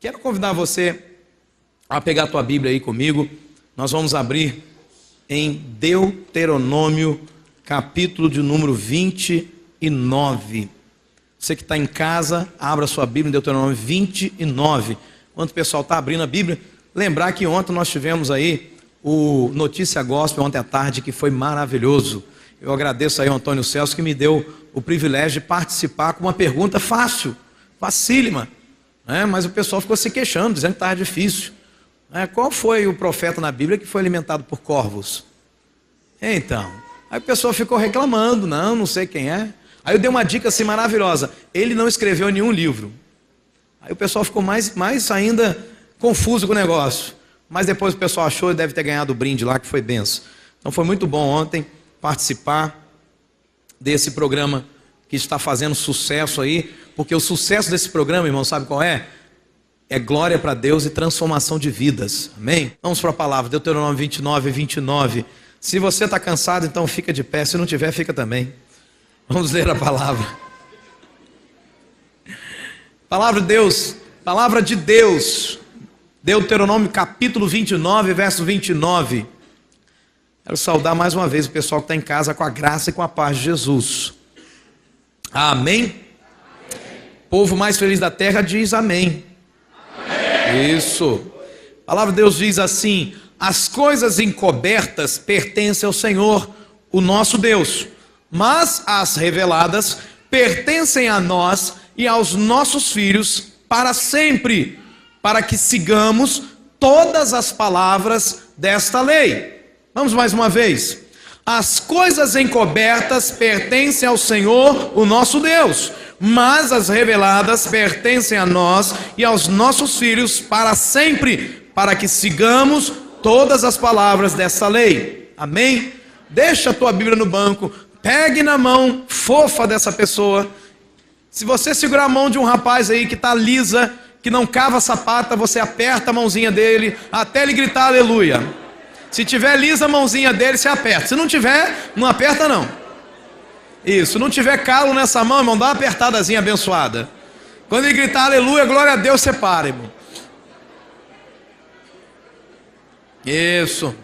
Quero convidar você a pegar a tua Bíblia aí comigo. Nós vamos abrir em Deuteronômio, capítulo de número 29. Você que está em casa, abra sua Bíblia em Deuteronômio 29. Enquanto o pessoal está abrindo a Bíblia, lembrar que ontem nós tivemos aí o Notícia Gospel, ontem à tarde, que foi maravilhoso. Eu agradeço aí ao Antônio Celso, que me deu o privilégio de participar com uma pergunta fácil, facílima, né? Mas o pessoal ficou se queixando, dizendo que estava difícil. Qual foi o profeta na Bíblia que foi alimentado por corvos? Então, aí o pessoal ficou reclamando, não sei quem é. Aí eu dei uma dica assim maravilhosa, ele não escreveu nenhum livro. Aí o pessoal ficou mais ainda confuso com o negócio. Mas depois o pessoal achou e deve ter ganhado o brinde lá, que foi benção. Então foi muito bom ontem participar desse programa que está fazendo sucesso aí, porque o sucesso desse programa, irmão, sabe qual é? É glória para Deus e transformação de vidas, amém? Vamos para a palavra, Deuteronômio 29. Se você está cansado, então fica de pé, se não tiver, fica também. Vamos ler a palavra. Palavra de Deus, Deuteronômio capítulo 29, verso 29. Quero saudar mais uma vez o pessoal que está em casa com a graça e com a paz de Jesus. Amém? Amém. Povo mais feliz da terra diz amém. Amém. Isso. A palavra de Deus diz assim: as coisas encobertas pertencem ao Senhor, o nosso Deus, mas as reveladas pertencem a nós e aos nossos filhos para sempre, para que sigamos todas as palavras desta lei. Vamos mais uma vez. As coisas encobertas pertencem ao Senhor, o nosso Deus, mas as reveladas pertencem a nós e aos nossos filhos para sempre, para que sigamos todas as palavras dessa lei. Amém? Deixa a tua Bíblia no banco, pegue na mão fofa dessa pessoa. Se você segurar a mão de um rapaz aí que está lisa, que não cava a sapata, você aperta a mãozinha dele até ele gritar aleluia. Se tiver lisa a mãozinha dele, você aperta. Se não tiver, não aperta não. Isso, não tiver calo nessa mão, irmão, dá uma apertadazinha abençoada. Quando ele gritar aleluia, glória a Deus, você para, irmão. Isso.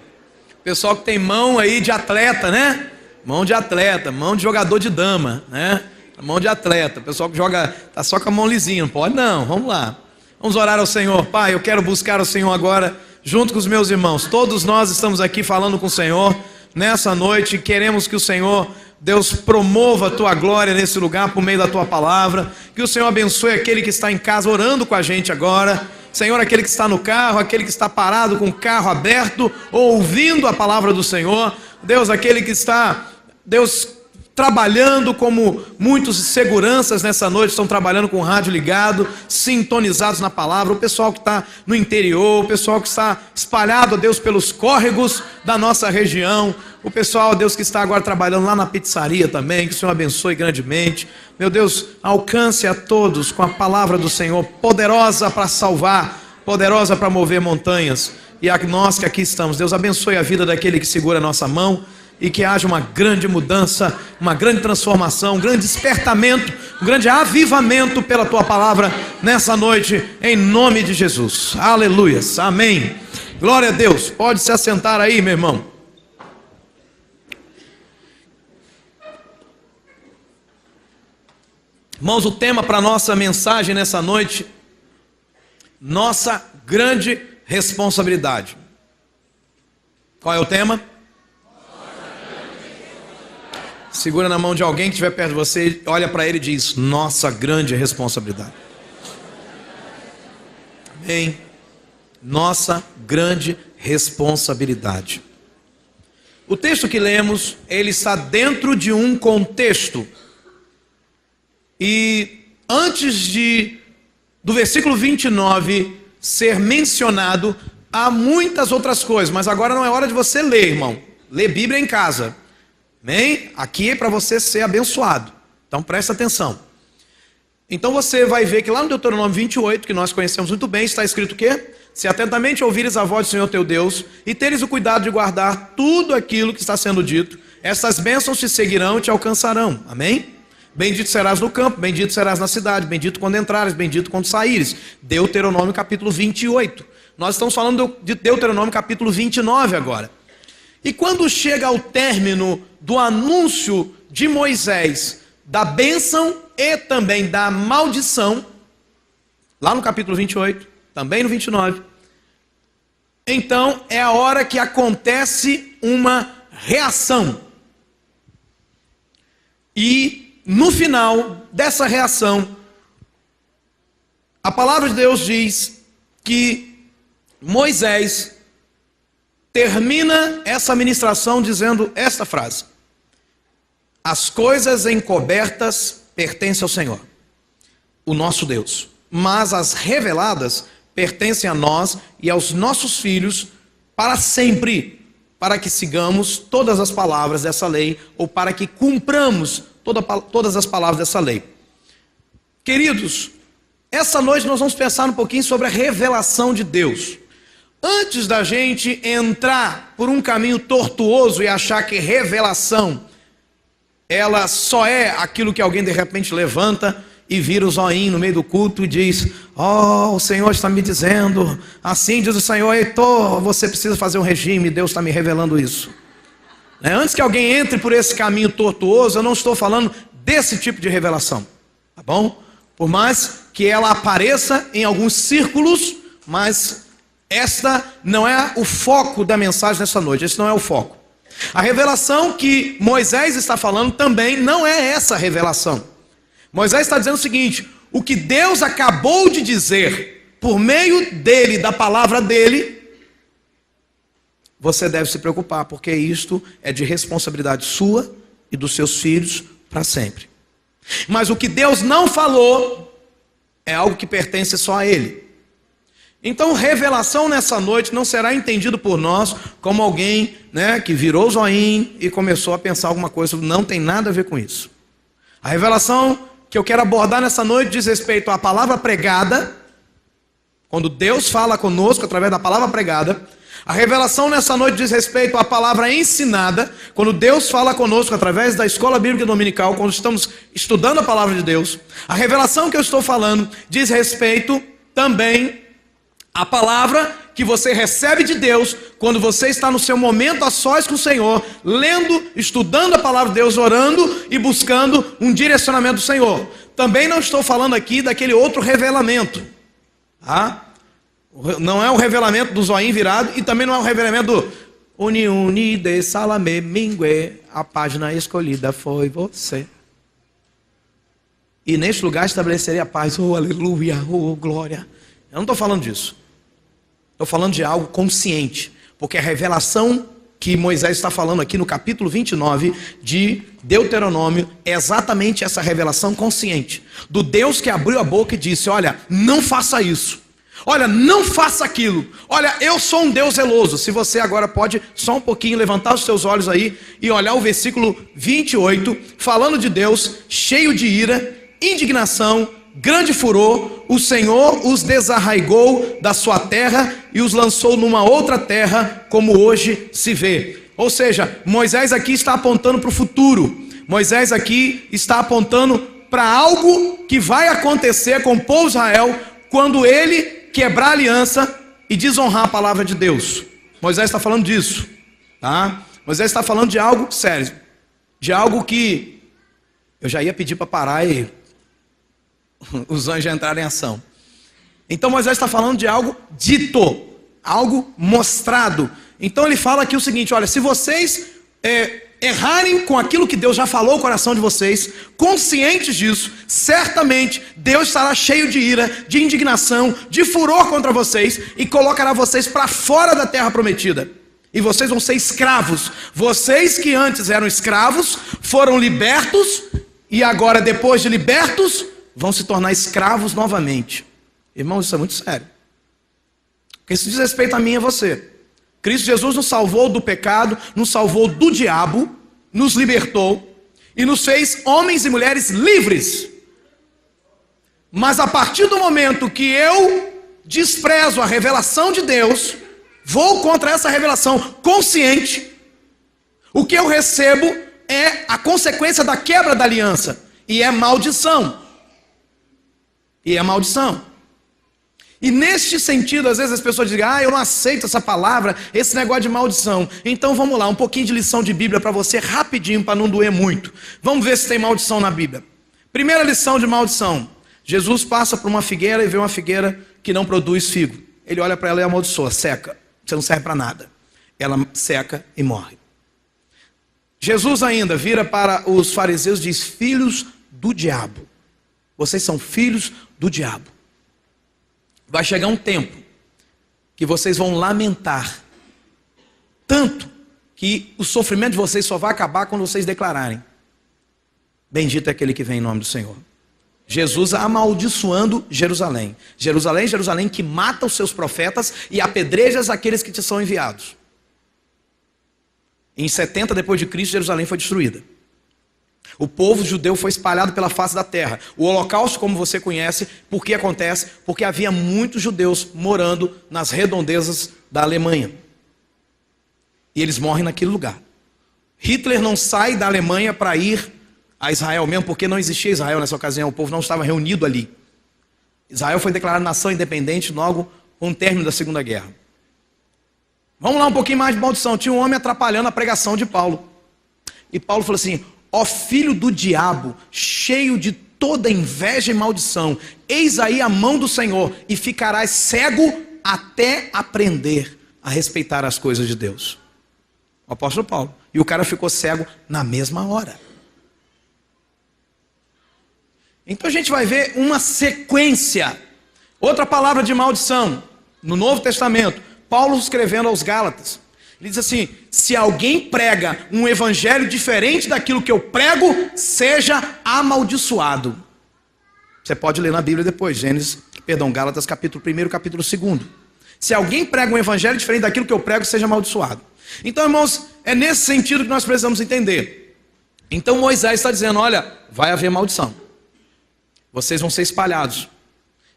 Pessoal que tem mão aí de atleta, né? Mão de atleta, mão de jogador de dama, né? Mão de atleta. Pessoal que joga, tá só com a mão lisinha, não pode não, vamos lá. Vamos orar ao Senhor. Pai, eu quero buscar o Senhor agora, junto com os meus irmãos. Todos nós estamos aqui falando com o Senhor nessa noite. Queremos que o Senhor, Deus, promova a tua glória nesse lugar por meio da tua palavra. Que o Senhor abençoe aquele que está em casa orando com a gente agora. Senhor, aquele que está no carro, aquele que está parado com o carro aberto, ouvindo a palavra do Senhor. Deus, aquele que está, Deus, trabalhando, como muitos seguranças nessa noite estão trabalhando com o rádio ligado, sintonizados na palavra, o pessoal que está no interior, o pessoal que está espalhado, Deus, pelos córregos da nossa região, o pessoal, Deus, que está agora trabalhando lá na pizzaria também, que o Senhor abençoe grandemente. Meu Deus, alcance a todos com a palavra do Senhor, poderosa para salvar, poderosa para mover montanhas. E a nós que aqui estamos, Deus, abençoe a vida daquele que segura a nossa mão, e que haja uma grande mudança, uma grande transformação, um grande despertamento, um grande avivamento pela tua palavra nessa noite, em nome de Jesus. Aleluias, amém. Glória a Deus. Pode se assentar aí, meu irmão. Irmãos, o tema para a nossa mensagem nessa noite: nossa grande responsabilidade. Qual é o tema? Segura na mão de alguém que estiver perto de você, olha para ele e diz: nossa grande responsabilidade. Amém? Nossa grande responsabilidade. O texto que lemos, ele está dentro de um contexto. E antes do versículo 29 ser mencionado, há muitas outras coisas, mas agora não é hora de você ler, irmão. Lê Bíblia em casa. Amém? Aqui é para você ser abençoado. Então presta atenção. Então você vai ver que lá no Deuteronômio 28, que nós conhecemos muito bem, está escrito o quê? Se atentamente ouvires a voz do Senhor teu Deus, e teres o cuidado de guardar tudo aquilo que está sendo dito, essas bênçãos te seguirão e te alcançarão. Amém? Bendito serás no campo, bendito serás na cidade, bendito quando entrares, bendito quando saíres. Deuteronômio capítulo 28. Nós estamos falando de Deuteronômio capítulo 29 agora. E quando chega ao término do anúncio de Moisés, da bênção e também da maldição, lá no capítulo 28, também no 29, então é a hora que acontece uma reação. E no final dessa reação, a palavra de Deus diz que Moisés termina essa ministração dizendo esta frase: as coisas encobertas pertencem ao Senhor, o nosso Deus, mas as reveladas pertencem a nós e aos nossos filhos para sempre, para que sigamos todas as palavras dessa lei, ou para que cumpramos todas as palavras dessa lei. Queridos, essa noite nós vamos pensar um pouquinho sobre a revelação de Deus. Antes da gente entrar por um caminho tortuoso e achar que revelação, ela só é aquilo que alguém de repente levanta e vira o zoinho no meio do culto e diz: oh, o Senhor está me dizendo, assim diz o Senhor, Heitor, você precisa fazer um regime, Deus está me revelando isso. Antes que alguém entre por esse caminho tortuoso, eu não estou falando desse tipo de revelação, tá bom? Por mais que ela apareça em alguns círculos, mas esta não é o foco da mensagem nessa noite, esse não é o foco. A revelação que Moisés está falando também não é essa revelação. Moisés está dizendo o seguinte: o que Deus acabou de dizer por meio dele, da palavra dele, você deve se preocupar, porque isto é de responsabilidade sua e dos seus filhos para sempre. Mas o que Deus não falou é algo que pertence só a ele. Então, revelação nessa noite não será entendido por nós como alguém, que virou o zoinho e começou a pensar alguma coisa. Não tem nada a ver com isso. A revelação que eu quero abordar nessa noite diz respeito à palavra pregada, quando Deus fala conosco através da palavra pregada. A revelação nessa noite diz respeito à palavra ensinada, quando Deus fala conosco através da escola bíblica dominical, quando estamos estudando a palavra de Deus. A revelação que eu estou falando diz respeito também à palavra que você recebe de Deus quando você está no seu momento a sós com o Senhor, lendo, estudando a palavra de Deus, orando e buscando um direcionamento do Senhor. Também não estou falando aqui daquele outro revelamento, tá? Não é o revelamento do zoinho virado e também não é o revelamento do Uni de Salame Mingue, a página escolhida foi você. E neste lugar estabeleceria a paz, oh aleluia, oh glória. Eu não estou falando disso. Estou falando de algo consciente, porque a revelação que Moisés está falando aqui no capítulo 29 de Deuteronômio é exatamente essa revelação consciente, do Deus que abriu a boca e disse: olha, não faça isso, olha, não faça aquilo, olha, eu sou um Deus zeloso. Se você agora pode só um pouquinho levantar os seus olhos aí e olhar o versículo 28, falando de Deus cheio de ira, indignação, grande furor, o Senhor os desarraigou da sua terra e os lançou numa outra terra, como hoje se vê. Ou seja, Moisés aqui está apontando para o futuro. Moisés aqui está apontando para algo que vai acontecer com o povo de Israel quando ele quebrar a aliança e desonrar a palavra de Deus. Moisés está falando disso, tá? Moisés está falando de algo sério, de algo que eu já ia pedir para parar e os anjos entrarem em ação. Então Moisés está falando de algo dito, algo mostrado. Então ele fala aqui o seguinte: olha, se vocês errarem com aquilo que Deus já falou ao coração de vocês, conscientes disso, certamente Deus estará cheio de ira, de indignação, de furor contra vocês e colocará vocês para fora da terra prometida. E vocês vão ser escravos. Vocês que antes eram escravos foram libertos e agora, depois de libertos, vão se tornar escravos novamente. Irmãos, isso é muito sério. Porque isso diz respeito a mim e a você. Cristo Jesus nos salvou do pecado, nos salvou do diabo, nos libertou e nos fez homens e mulheres livres. Mas a partir do momento que eu desprezo a revelação de Deus, vou contra essa revelação consciente, o que eu recebo é a consequência da quebra da aliança. E é maldição. E é maldição. E neste sentido, às vezes as pessoas dizem, eu não aceito essa palavra, esse negócio de maldição. Então vamos lá, um pouquinho de lição de Bíblia para você, rapidinho, para não doer muito. Vamos ver se tem maldição na Bíblia. Primeira lição de maldição. Jesus passa por uma figueira e vê uma figueira que não produz figo. Ele olha para ela e amaldiçoa, seca. Você não serve para nada. Ela seca e morre. Jesus ainda vira para os fariseus e diz, filhos do diabo. Vocês são filhos do diabo. Vai chegar um tempo que vocês vão lamentar tanto que o sofrimento de vocês só vai acabar quando vocês declararem, bendito é aquele que vem em nome do Senhor. Jesus amaldiçoando Jerusalém. Jerusalém, Jerusalém, que mata os seus profetas e apedrejas aqueles que te são enviados. Em 70 depois de Cristo, Jerusalém foi destruída. O povo judeu foi espalhado pela face da terra. O holocausto, como você conhece, por que acontece? Porque havia muitos judeus morando nas redondezas da Alemanha. E eles morrem naquele lugar. Hitler não sai da Alemanha para ir a Israel mesmo, porque não existia Israel nessa ocasião. O povo não estava reunido ali. Israel foi declarada nação independente logo com o término da Segunda Guerra. Vamos lá um pouquinho mais de maldição. Tinha um homem atrapalhando a pregação de Paulo. E Paulo falou assim, ó filho do diabo, cheio de toda inveja e maldição, eis aí a mão do Senhor, e ficarás cego até aprender a respeitar as coisas de Deus. O apóstolo Paulo. E o cara ficou cego na mesma hora. Então a gente vai ver uma sequência. Outra palavra de maldição, no Novo Testamento, Paulo escrevendo aos Gálatas. Ele diz assim, se alguém prega um evangelho diferente daquilo que eu prego, seja amaldiçoado. Você pode ler na Bíblia depois, Gálatas capítulo 1, capítulo 2. Se alguém prega um evangelho diferente daquilo que eu prego, seja amaldiçoado. Então, irmãos, é nesse sentido que nós precisamos entender. Então Moisés está dizendo, olha, vai haver maldição. Vocês vão ser espalhados.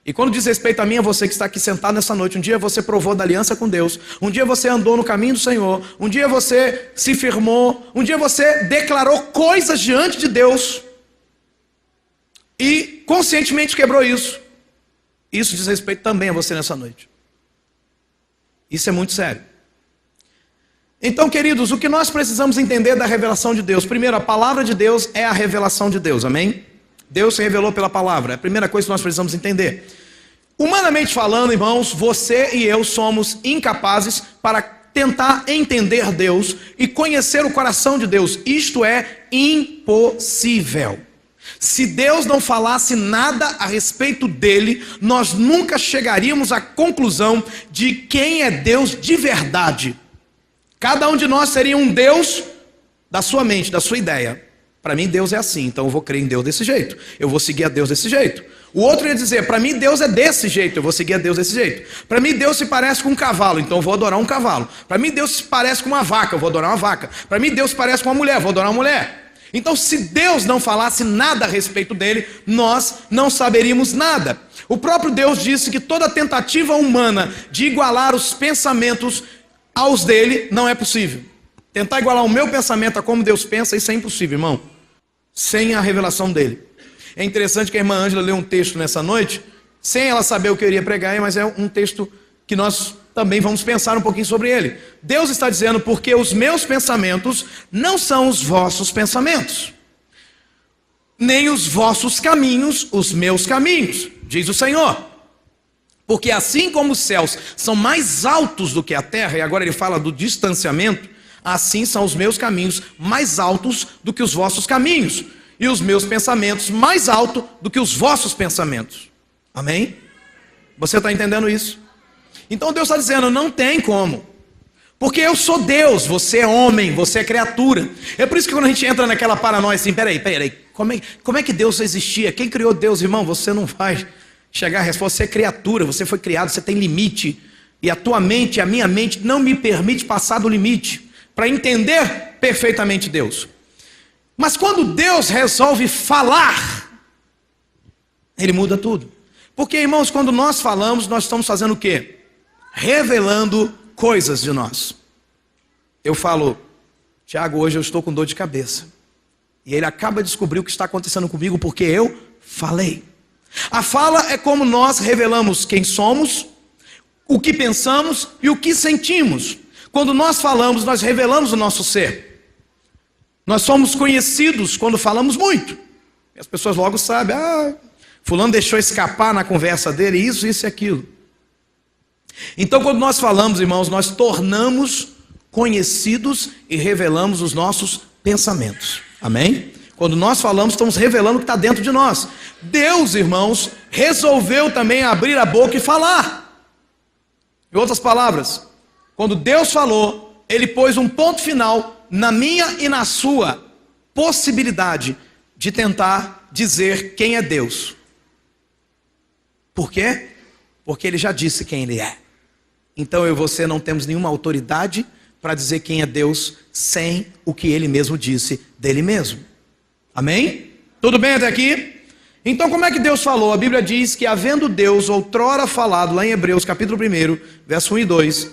E quando diz respeito a mim, a você que está aqui sentado nessa noite, um dia você provou da aliança com Deus, um dia você andou no caminho do Senhor, um dia você se firmou, um dia você declarou coisas diante de Deus e conscientemente quebrou isso. Isso diz respeito também a você nessa noite. Isso é muito sério. Então, queridos, o que nós precisamos entender da revelação de Deus? Primeiro, a palavra de Deus é a revelação de Deus, amém? Deus se revelou pela palavra, é a primeira coisa que nós precisamos entender. Humanamente falando, irmãos, você e eu somos incapazes para tentar entender Deus e conhecer o coração de Deus. Isto é impossível. Se Deus não falasse nada a respeito dele, nós nunca chegaríamos à conclusão de quem é Deus de verdade. Cada um de nós seria um Deus da sua mente, da sua ideia. Para mim Deus é assim, então eu vou crer em Deus desse jeito. Eu vou seguir a Deus desse jeito. O outro ia dizer, para mim Deus é desse jeito, eu vou seguir a Deus desse jeito. Para mim Deus se parece com um cavalo, então eu vou adorar um cavalo. Para mim Deus se parece com uma vaca, eu vou adorar uma vaca. Para mim Deus se parece com uma mulher, eu vou adorar uma mulher. Então se Deus não falasse nada a respeito dele, nós não saberíamos nada. O próprio Deus disse que toda tentativa humana de igualar os pensamentos aos dele não é possível. Tentar igualar o meu pensamento a como Deus pensa, isso é impossível, irmão. Sem a revelação dele. É interessante que a irmã Ângela leu um texto nessa noite, sem ela saber o que eu iria pregar, mas é um texto que nós também vamos pensar um pouquinho sobre ele. Deus está dizendo, porque os meus pensamentos não são os vossos pensamentos, nem os vossos caminhos, os meus caminhos, diz o Senhor. Porque assim como os céus são mais altos do que a terra, e agora ele fala do distanciamento, assim são os meus caminhos mais altos do que os vossos caminhos, e os meus pensamentos mais altos do que os vossos pensamentos. Amém? Você está entendendo isso? Então Deus está dizendo, não tem como. Porque eu sou Deus, você é homem, você é criatura. É por isso que quando a gente entra naquela paranoia assim, peraí, como é que Deus existia? Quem criou Deus, irmão? Você não vai chegar à resposta, você é criatura, você foi criado, você tem limite. E a tua mente, a minha mente não me permite passar do limite para entender perfeitamente Deus. Mas quando Deus resolve falar, Ele muda tudo. Porque, irmãos, quando nós falamos, nós estamos fazendo o quê? Revelando coisas de nós. Eu falo, Tiago, hoje eu estou com dor de cabeça. E ele acaba de descobrir o que está acontecendo comigo porque eu falei. A fala é como nós revelamos quem somos, o que pensamos e o que sentimos. Quando nós falamos, nós revelamos o nosso ser. Nós somos conhecidos quando falamos muito. E as pessoas logo sabem, fulano deixou escapar na conversa dele isso e aquilo. Então quando nós falamos, irmãos, nós tornamos conhecidos e revelamos os nossos pensamentos. Amém? Quando nós falamos, estamos revelando o que está dentro de nós. Deus, irmãos, resolveu também abrir a boca e falar. Em outras palavras, quando Deus falou, Ele pôs um ponto final na minha e na sua possibilidade de tentar dizer quem é Deus. Por quê? Porque Ele já disse quem Ele é. Então eu e você não temos nenhuma autoridade para dizer quem é Deus sem o que Ele mesmo disse dele mesmo. Amém? Tudo bem até aqui? Então como é que Deus falou? A Bíblia diz que havendo Deus outrora falado, lá em Hebreus capítulo 1, verso 1 e 2,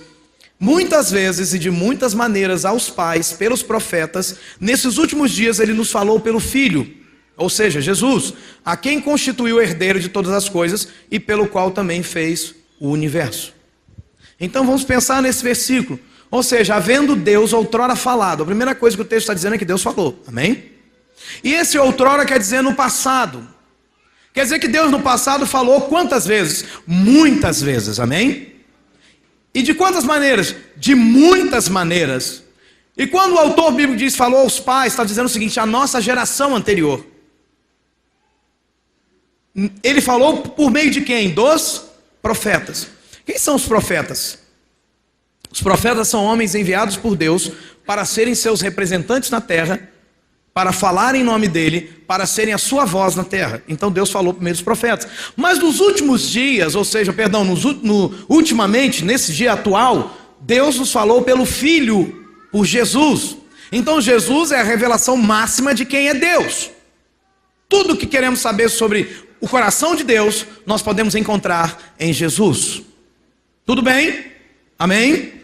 muitas vezes e de muitas maneiras aos pais, pelos profetas, nesses últimos dias Ele nos falou pelo Filho, ou seja, Jesus, a quem constituiu o herdeiro de todas as coisas e pelo qual também fez o universo. Então vamos pensar nesse versículo. Ou seja, havendo Deus outrora falado, a primeira coisa que o texto está dizendo é que Deus falou, amém? E esse outrora quer dizer no passado. Quer dizer que Deus no passado falou quantas vezes? Muitas vezes, amém? E de quantas maneiras? De muitas maneiras. E quando o autor bíblico diz falou aos pais, está dizendo o seguinte, a nossa geração anterior. Ele falou por meio de quem? Dos profetas. Quem são os profetas? Os profetas são homens enviados por Deus para serem seus representantes na terra, para falar em nome dele, para serem a sua voz na terra. Então Deus falou por meio dos profetas. Mas nos últimos dias, ou seja, ultimamente, nesse dia atual, Deus nos falou pelo Filho, por Jesus. Então Jesus é a revelação máxima de quem é Deus. Tudo que queremos saber sobre o coração de Deus, nós podemos encontrar em Jesus. Tudo bem? Amém?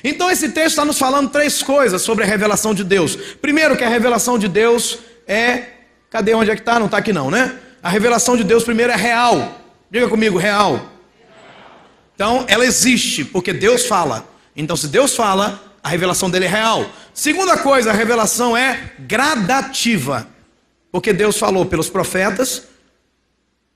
Então esse texto está nos falando três coisas sobre a revelação de Deus. Primeiro, que a revelação de Deus é... Cadê? Onde é que está? Não está aqui não, né? A revelação de Deus primeiro é real. Diga comigo, real. Então ela existe, porque Deus fala. Então se Deus fala, a revelação dele é real. Segunda coisa, a revelação é gradativa. Porque Deus falou pelos profetas,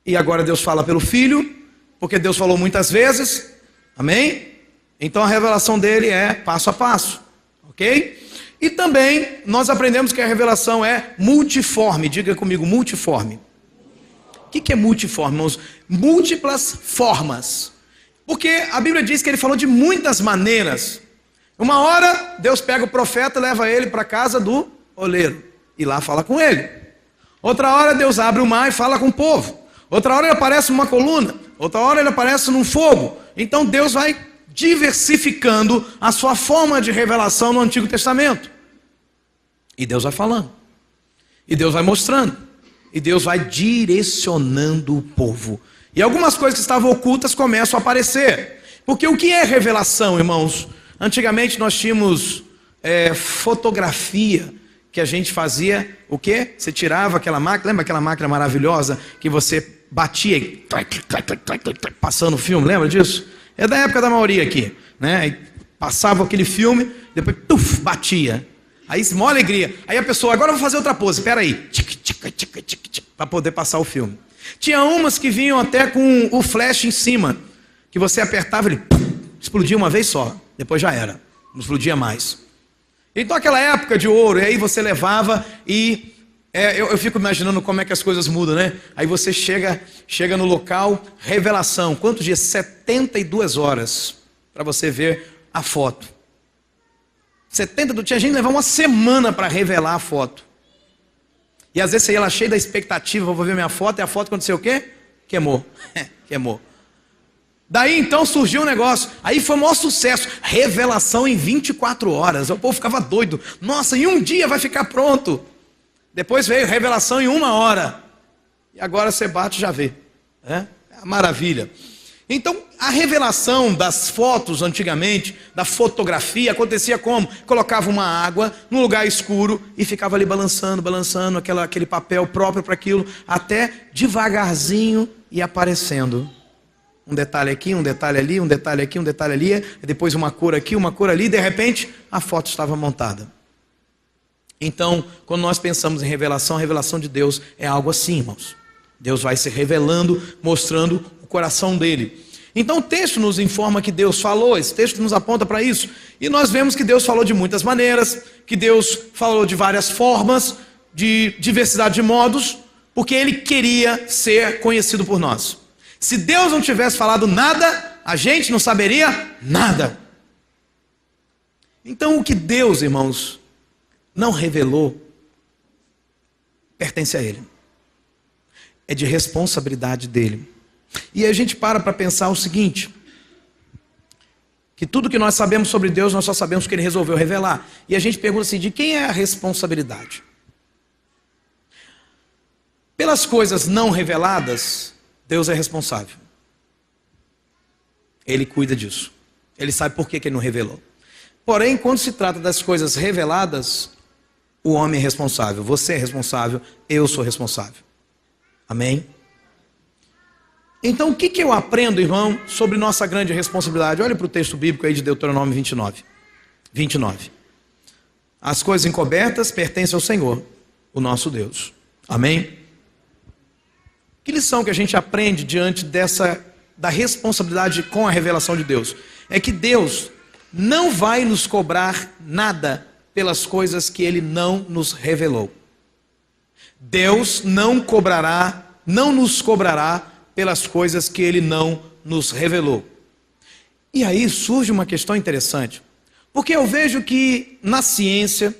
e agora Deus fala pelo Filho, porque Deus falou muitas vezes. Amém? Então a revelação dele é passo a passo, ok? E também nós aprendemos que a revelação é multiforme. Diga comigo, multiforme. O que é multiforme, irmãos? Múltiplas formas. Porque a Bíblia diz que ele falou de muitas maneiras. Uma hora Deus pega o profeta e leva ele para a casa do oleiro, e lá fala com ele. Outra hora Deus abre o mar e fala com o povo. Outra hora ele aparece numa coluna, outra hora ele aparece num fogo. Então Deus vai diversificando a sua forma de revelação no Antigo Testamento. E Deus vai falando. E Deus vai mostrando. E Deus vai direcionando o povo. E algumas coisas que estavam ocultas começam a aparecer. Porque o que é revelação, irmãos? Antigamente nós tínhamos fotografia, que a gente fazia o quê? Você tirava aquela máquina, lembra aquela máquina maravilhosa que você batia e passando o filme, lembra disso? É da época da maioria aqui, né? Aí passava aquele filme, depois batia. Aí, maior alegria. Aí a pessoa, agora eu vou fazer outra pose, espera aí. Para poder passar o filme. Tinha umas que vinham até com o flash em cima, que você apertava, ele explodia uma vez só, depois já era, não explodia mais. Então aquela época de ouro, e aí você levava e... eu fico imaginando como é que as coisas mudam, né? Aí você chega no local, revelação. Quantos dias? 72 horas para você ver a foto. Tinha gente que levava uma semana para revelar a foto. E às vezes você ia lá cheio da expectativa, vou ver minha foto, e a foto aconteceu o quê? Queimou. Queimou. Daí então surgiu um negócio, aí foi o maior sucesso, revelação em 24 horas. O povo ficava doido. Nossa, em um dia vai ficar pronto. Depois veio revelação em 1 hora. E agora você bate e já vê. É uma maravilha. Então, a revelação das fotos antigamente, da fotografia, acontecia como? Colocava uma água num lugar escuro e ficava ali balançando, balançando aquele papel próprio para aquilo, até devagarzinho ir aparecendo. Um detalhe aqui, um detalhe ali, um detalhe aqui, um detalhe ali, depois uma cor aqui, uma cor ali, e de repente a foto estava montada. Então, quando nós pensamos em revelação, a revelação de Deus é algo assim, irmãos. Deus vai se revelando, mostrando o coração dele. Então o texto nos informa que Deus falou, esse texto nos aponta para isso. E nós vemos que Deus falou de muitas maneiras, que Deus falou de várias formas, de diversidade de modos, porque Ele queria ser conhecido por nós. Se Deus não tivesse falado nada, a gente não saberia nada. Então o que Deus, irmãos, não revelou, pertence a Ele. É de responsabilidade dele. E a gente para pensar o seguinte, que tudo que nós sabemos sobre Deus, nós só sabemos que Ele resolveu revelar. E a gente pergunta assim, de quem é a responsabilidade? Pelas coisas não reveladas, Deus é responsável. Ele cuida disso. Ele sabe por que Ele não revelou. Porém, quando se trata das coisas reveladas, o homem é responsável. Você é responsável, eu sou responsável. Amém? Então, o que eu aprendo, irmão, sobre nossa grande responsabilidade? Olha para o texto bíblico aí de Deuteronômio 29. As coisas encobertas pertencem ao Senhor, o nosso Deus. Amém? Que lição que a gente aprende diante da responsabilidade com a revelação de Deus? É que Deus não vai nos cobrar nada pelas coisas que Ele não nos revelou. Deus não nos cobrará pelas coisas que Ele não nos revelou. E aí surge uma questão interessante, porque eu vejo que na ciência,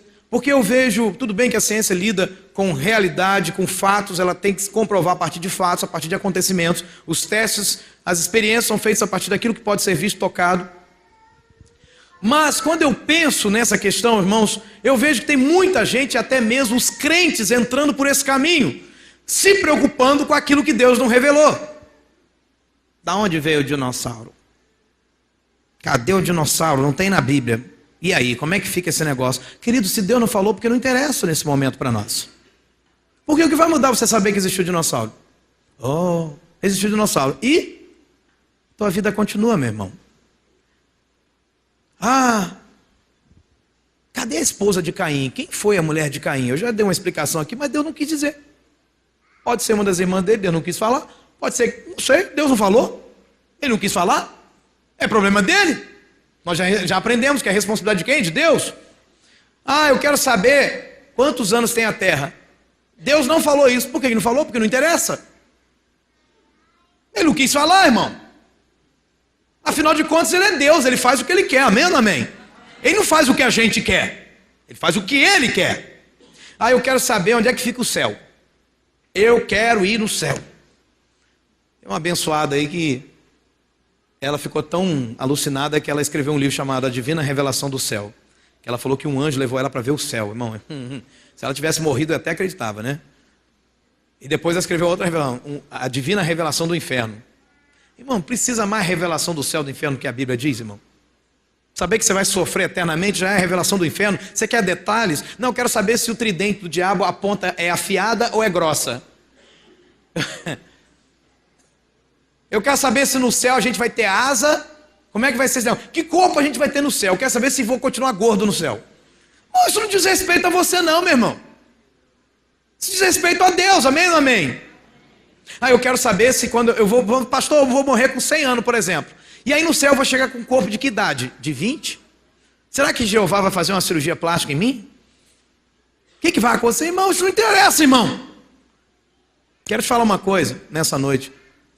tudo bem que a ciência lida com realidade, com fatos, ela tem que se comprovar a partir de fatos, a partir de acontecimentos, os testes, as experiências são feitas a partir daquilo que pode ser visto, tocado. Mas quando eu penso nessa questão, irmãos, eu vejo que tem muita gente, até mesmo os crentes, entrando por esse caminho, se preocupando com aquilo que Deus não revelou. Da onde veio o dinossauro? Cadê o dinossauro? Não tem na Bíblia. E aí, como é que fica esse negócio? Querido, se Deus não falou, porque não interessa nesse momento para nós. Porque o que vai mudar você saber que existiu dinossauro? Oh, existiu dinossauro. E tua vida continua, meu irmão. Cadê a esposa de Caim? Quem foi a mulher de Caim? Eu já dei uma explicação aqui, mas Deus não quis dizer. Pode ser uma das irmãs dele, Deus não quis falar. Pode ser, não sei, Deus não falou. Ele não quis falar. É problema dele. Nós já aprendemos que é responsabilidade de quem? De Deus. Eu quero saber quantos anos tem a terra. Deus não falou isso. Por que ele não falou? Porque não interessa. Ele não quis falar, irmão. Afinal de contas, Ele é Deus. Ele faz o que Ele quer. Amém ou amém? Ele não faz o que a gente quer. Ele faz o que Ele quer. Eu quero saber onde é que fica o céu. Eu quero ir no céu. Tem uma abençoada aí que ela ficou tão alucinada que ela escreveu um livro chamado A Divina Revelação do Céu. Que ela falou que um anjo levou ela para ver o céu, irmão. Se ela tivesse morrido, eu até acreditava, né? E depois ela escreveu outra revelação, A Divina Revelação do Inferno. Irmão, precisa mais revelação do céu e do inferno que a Bíblia diz, irmão? Saber que você vai sofrer eternamente já é a revelação do inferno? Você quer detalhes? Não, eu quero saber se o tridente do diabo, a ponta é afiada ou é grossa. Eu quero saber se no céu a gente vai ter asa. Como é que vai ser esse negócio? Que corpo a gente vai ter no céu? Eu quero saber se vou continuar gordo no céu. Isso não diz respeito a você não, meu irmão. Isso diz respeito a Deus, amém ou amém? Eu quero saber se quando eu vou, pastor, eu vou morrer com 100 anos, por exemplo. E aí no céu eu vou chegar com um corpo de que idade? De 20? Será que Jeová vai fazer uma cirurgia plástica em mim? O que vai acontecer, irmão? Isso não interessa, irmão. Quero te falar uma coisa nessa noite.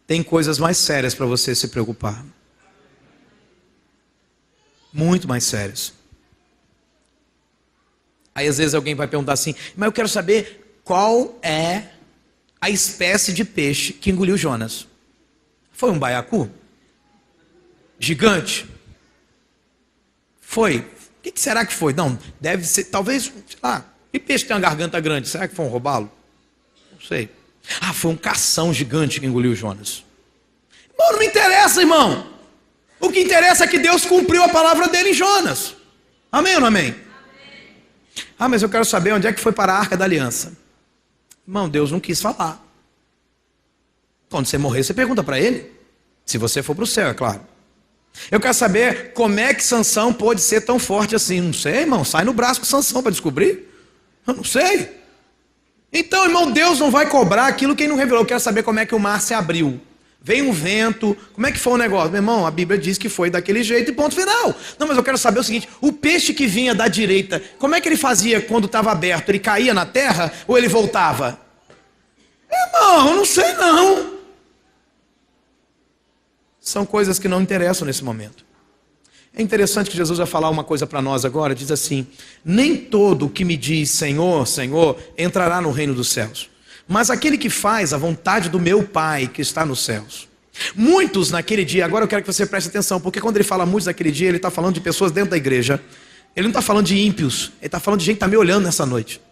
Tem coisas mais sérias para você se preocupar. Muito mais sérias. Aí às vezes alguém vai perguntar assim, mas eu quero saber qual é a espécie de peixe que engoliu Jonas. Foi um baiacu? Gigante? Foi? O que será que foi? Não, deve ser, talvez, sei lá, que peixe tem uma garganta grande? Será que foi um robalo? Não sei. Foi um cação gigante que engoliu Jonas. Bom, não me interessa, irmão. O que interessa é que Deus cumpriu a palavra dele em Jonas. Amém ou não amém? Ah, mas eu quero saber onde é que foi para a Arca da Aliança. Irmão, Deus não quis falar. Quando você morrer, você pergunta para ele. Se você for para o céu, é claro. Eu quero saber como é que Sansão pôde ser tão forte assim. Não sei, irmão. Sai no braço com Sansão para descobrir. Eu não sei. Então, irmão, Deus não vai cobrar aquilo que ele não revelou. Eu quero saber como é que o mar se abriu. Veio um vento. Como é que foi o negócio? Meu irmão, a Bíblia diz que foi daquele jeito e ponto final. Não, mas eu quero saber o seguinte. O peixe que vinha da direita, como é que ele fazia quando estava aberto? Ele caía na terra ou ele voltava? Irmão, eu não sei não. São coisas que não interessam nesse momento. É interessante que Jesus vai falar uma coisa para nós agora. Diz assim: nem todo o que me diz Senhor, Senhor, entrará no reino dos céus, mas aquele que faz a vontade do meu Pai que está nos céus. Muitos naquele dia, agora eu quero que você preste atenção, porque quando ele fala muitos naquele dia, ele está falando de pessoas dentro da igreja. Ele não está falando de ímpios, ele está falando de gente que está me olhando nessa noite.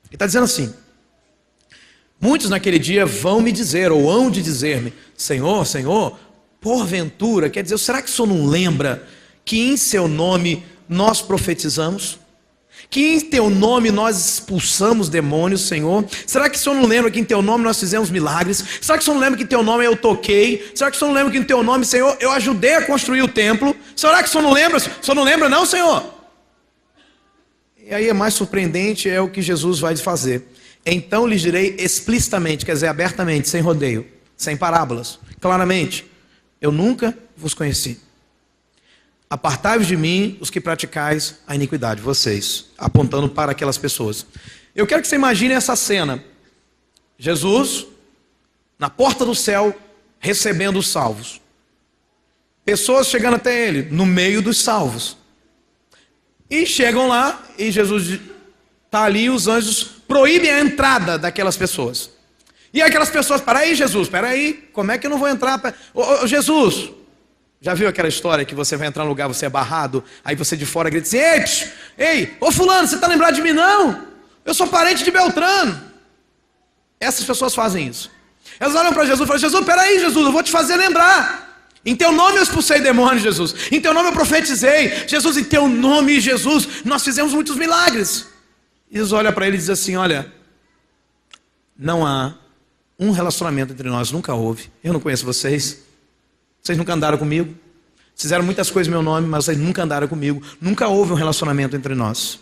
Ele está dizendo assim: muitos naquele dia vão me dizer, ou hão de dizer-me, Senhor, Senhor, porventura, quer dizer, será que o Senhor não lembra que em seu nome nós profetizamos? Que em teu nome nós expulsamos demônios, Senhor? Será que o Senhor não lembra que em teu nome nós fizemos milagres? Será que o Senhor não lembra que em teu nome eu toquei? Será que o Senhor não lembra que em teu nome, Senhor, eu ajudei a construir o templo? Será que o Senhor não lembra? O Senhor não lembra não, Senhor? E aí é mais surpreendente, é o que Jesus vai fazer. Então lhes direi explicitamente, quer dizer, abertamente, sem rodeio, sem parábolas, claramente: eu nunca vos conheci. Apartai-vos de mim, os que praticais a iniquidade. Vocês, apontando para aquelas pessoas. Eu quero que você imagine essa cena. Jesus, na porta do céu, recebendo os salvos. Pessoas chegando até ele, no meio dos salvos. E chegam lá, e Jesus está ali, e os anjos proíbem a entrada daquelas pessoas. E aquelas pessoas: para aí, Jesus, para aí, como é que eu não vou entrar? Ô, Jesus, já viu aquela história que você vai entrar no lugar, você é barrado, aí você de fora grita assim: ei, ô fulano, você está lembrado de mim não? Eu sou parente de Beltrano. Essas pessoas fazem isso. Elas olham para Jesus e falam: Jesus, peraí, Jesus, eu vou te fazer lembrar. Em teu nome eu expulsei demônios, Jesus. Em teu nome eu profetizei. Jesus, em teu nome, Jesus, nós fizemos muitos milagres. E Jesus olha para ele e diz assim: olha, não há um relacionamento entre nós, nunca houve. Eu não conheço vocês. Vocês nunca andaram comigo. Fizeram muitas coisas em meu nome, mas vocês nunca andaram comigo. Nunca houve um relacionamento entre nós.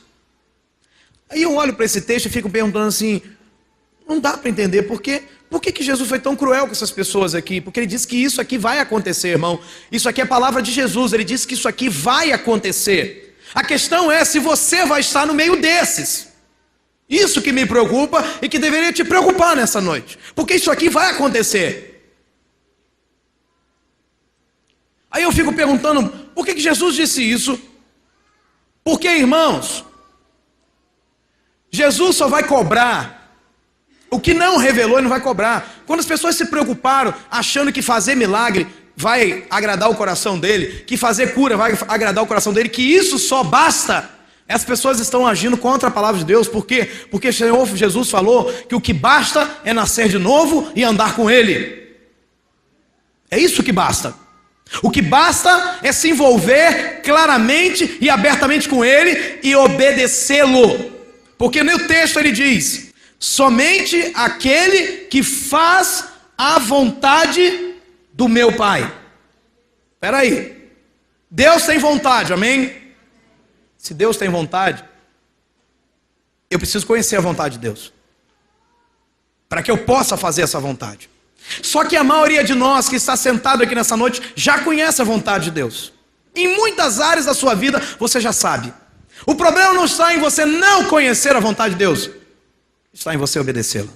Aí eu olho para esse texto e fico perguntando assim: não dá para entender por que Jesus foi tão cruel com essas pessoas aqui? Porque ele disse que isso aqui vai acontecer, irmão. Isso aqui é a palavra de Jesus. Ele disse que isso aqui vai acontecer. A questão é se você vai estar no meio desses. Isso que me preocupa e que deveria te preocupar nessa noite. Porque isso aqui vai acontecer. Aí eu fico perguntando, por que Jesus disse isso? Porque, irmãos, Jesus só vai cobrar o que não revelou, ele não vai cobrar. Quando as pessoas se preocuparam achando que fazer milagre vai agradar o coração dele, que fazer cura vai agradar o coração dele, que isso só basta, as pessoas estão agindo contra a palavra de Deus. Por quê? Porque o Senhor Jesus falou que o que basta é nascer de novo e andar com ele. É isso que basta. O que basta é se envolver claramente e abertamente com ele e obedecê-lo. Porque no texto ele diz: somente aquele que faz a vontade do meu Pai. Espera aí. Deus tem vontade, amém? Se Deus tem vontade, eu preciso conhecer a vontade de Deus, para que eu possa fazer essa vontade. Só que a maioria de nós que está sentado aqui nessa noite já conhece a vontade de Deus. Em muitas áreas da sua vida você já sabe. O problema não está em você não conhecer a vontade de Deus, está em você obedecê-la.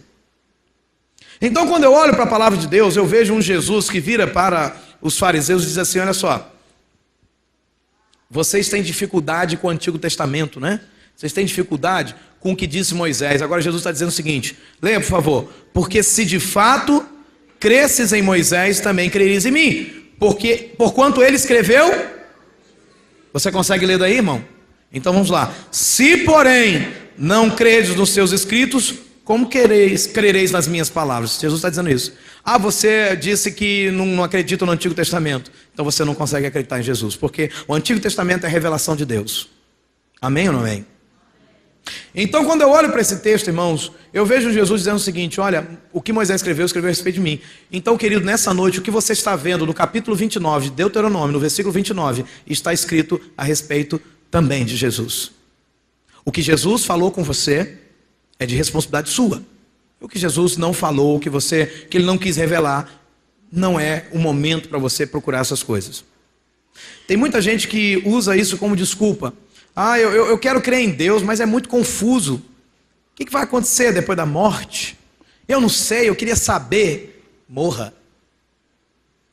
Então, quando eu olho para a palavra de Deus, eu vejo um Jesus que vira para os fariseus e diz assim: olha só, vocês têm dificuldade com o Antigo Testamento, né? Vocês têm dificuldade com o que disse Moisés. Agora Jesus está dizendo o seguinte, leia por favor: porque se de fato cresces em Moisés, também crereis em mim, porque porquanto ele escreveu. Você consegue ler daí, irmão? Então vamos lá. Se porém não credes nos seus escritos, como crereis nas minhas palavras? Jesus está dizendo isso. Ah, você disse que não acredita no Antigo Testamento. Então você não consegue acreditar em Jesus, porque o Antigo Testamento é a revelação de Deus. Amém ou não amém? Então, quando eu olho para esse texto, irmãos, eu vejo Jesus dizendo o seguinte: olha, o que Moisés escreveu a respeito de mim. Então, querido, nessa noite, o que você está vendo no capítulo 29 de Deuteronômio, no versículo 29, está escrito a respeito também de Jesus. O que Jesus falou com você é de responsabilidade sua. O que Jesus não falou, que ele não quis revelar, não é o momento para você procurar essas coisas. Tem muita gente que usa isso como desculpa. Ah, eu quero crer em Deus, mas é muito confuso. O que vai acontecer depois da morte? Eu não sei, eu queria saber. Morra.